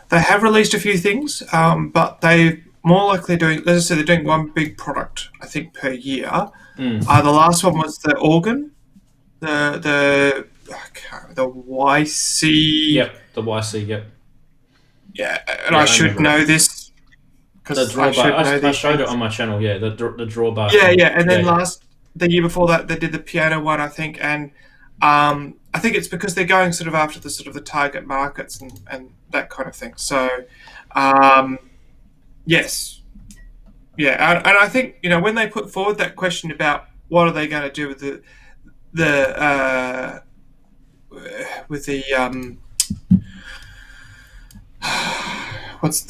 They have released a few things, but they. More likely doing, as I said, they're doing one big product, I think, per year. The last one was the organ, the YC. Yep, the YC. Yep. Yeah, and I should know this because I showed it on my channel. Yeah, the drawbar. Yeah, and then the year before that, they did the piano one, I think, and I think it's because they're going sort of after the target markets and that kind of thing. So. Yes. Yeah, and I think when they put forward that question about what are they going to do with the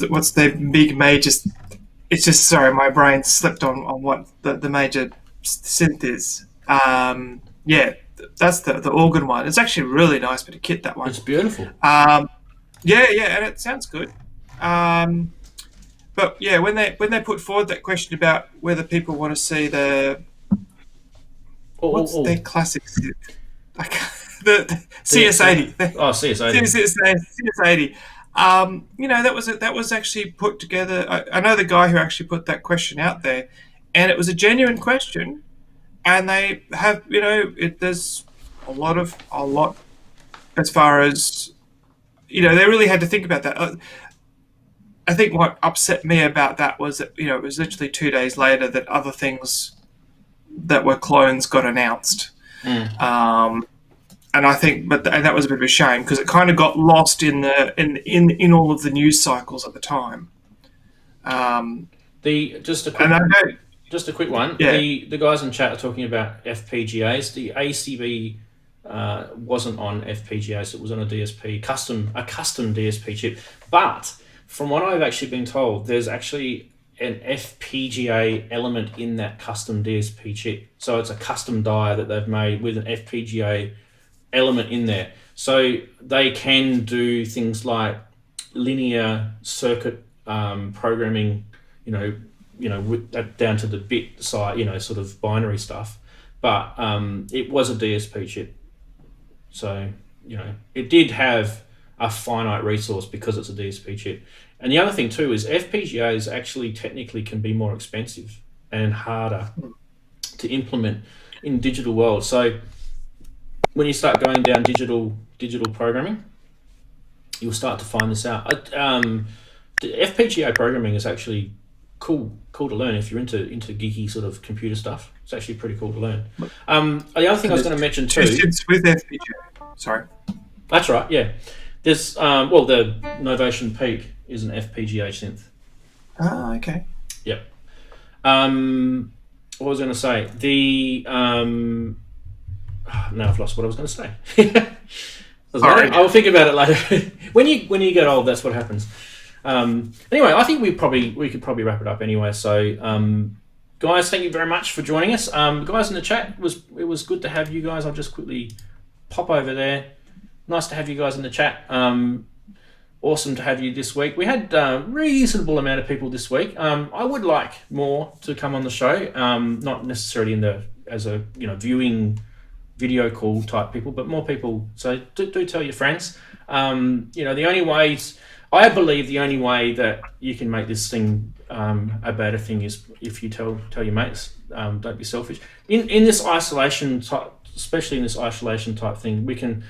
what's their big major? It's just sorry, my brain slipped on what the major synth is. That's the organ one. It's actually a really nice bit of kit, that one. It's beautiful. And it sounds good. But yeah, when they put forward that question about whether people want to see their classic the CS80. CS80. That was actually put together. I know the guy who actually put that question out there, and it was a genuine question. And they have, there's a lot as far as, they really had to think about that. I think what upset me about that was that, you know, it was literally 2 days later that other things that were clones got announced. And I think, and that was a bit of a shame because it kind of got lost in in all of the news cycles at the time. Just a quick one. Yeah. The guys in chat are talking about FPGAs. The ACB wasn't on FPGAs; it was on a DSP, custom DSP chip. But from what I've actually been told, there's actually an FPGA element in that custom DSP chip. So it's a custom die that they've made with an FPGA element in there. So they can do things like linear circuit programming, with that down to the bit side, sort of binary stuff. But it was a DSP chip. So, it did have a finite resource because it's a DSP chip. And the other thing too is FPGAs actually technically can be more expensive and harder to implement in digital world. So when you start going down digital programming, you'll start to find this out. The FPGA programming is actually cool to learn if you're into geeky sort of computer stuff. It's actually pretty cool to learn. The other thing I was going to mention too. With FPGA. Sorry. That's right. Yeah. There's the Novation Peak is an FPGA synth. Ah, okay. Yep. What was I going to say? Now I've lost what I was going to say. I'll think about it later. when you get old, that's what happens. Anyway, I think we could probably wrap it up anyway. So, guys, thank you very much for joining us. Guys in the chat, it was good to have you guys. I'll just quickly pop over there. Nice to have you guys in the chat. Awesome to have you this week. We had a reasonable amount of people this week. I would like more to come on the show. Not necessarily as a viewing video call type people, but more people. So do tell your friends. The only ways. I believe the only way that you can make this thing a better thing is if you tell your mates. Don't be selfish. In this isolation type, especially in this isolation type thing, we can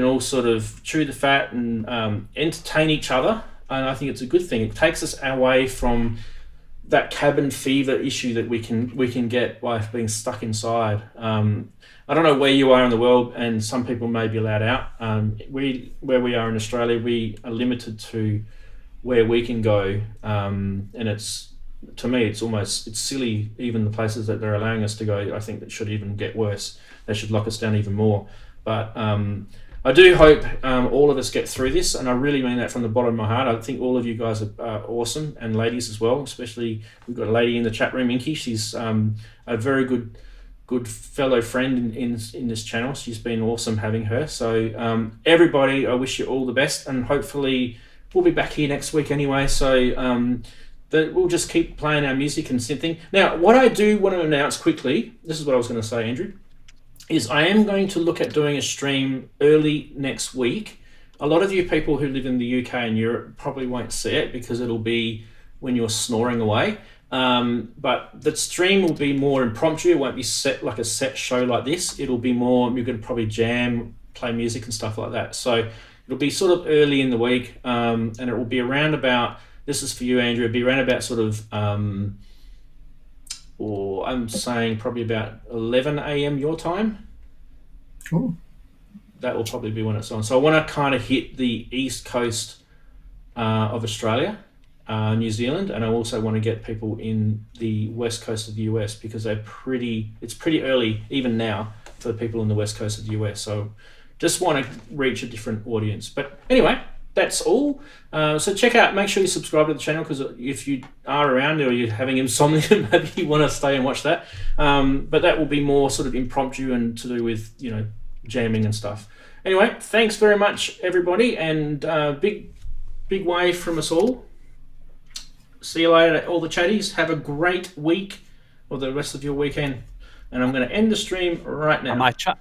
all sort of chew the fat and entertain each other, and I think it's a good thing. It takes us away from that cabin fever issue that we can get by being stuck inside. I don't know where you are in the world, and some people may be allowed out. Where we are in Australia, we are limited to where we can go, and to me it's silly. Even the places that they're allowing us to go, I think that should even get worse. They should lock us down even more. But I do hope all of us get through this, and I really mean that from the bottom of my heart. I think all of you guys are awesome, and ladies as well. Especially, we've got a lady in the chat room, Inky. She's a very good fellow friend in this channel. She's been awesome having her. So everybody, I wish you all the best, and hopefully we'll be back here next week anyway. So we'll just keep playing our music and synthing. Now, what I do want to announce quickly, this is what I was going to say, Andrew, is I am going to look at doing a stream early next week. A lot of you people who live in the UK and Europe probably won't see it because it'll be when you're snoring away. But the stream will be more impromptu. It won't be set like a set show like this. It'll be more, you're going to probably jam, play music and stuff like that. So it'll be sort of early in the week, and it will be around about, this is for you, Andrew, it'll be around about sort of, or I'm saying probably about 11 a.m. your time. Ooh. That will probably be when it's on. So I want to kind of hit the east coast of Australia, New Zealand, and I also want to get people in the west coast of the US because it's pretty early even now for the people in the west coast of the US. So just want to reach a different audience. But anyway, that's all. So make sure you subscribe to the channel, because if you are around or you're having insomnia, maybe you want to stay and watch that. But that will be more sort of impromptu and to do with, jamming and stuff. Anyway, thanks very much, everybody, and big wave from us all. See you later, all the chatties. Have a great week or the rest of your weekend. And I'm going to end the stream right now. My chat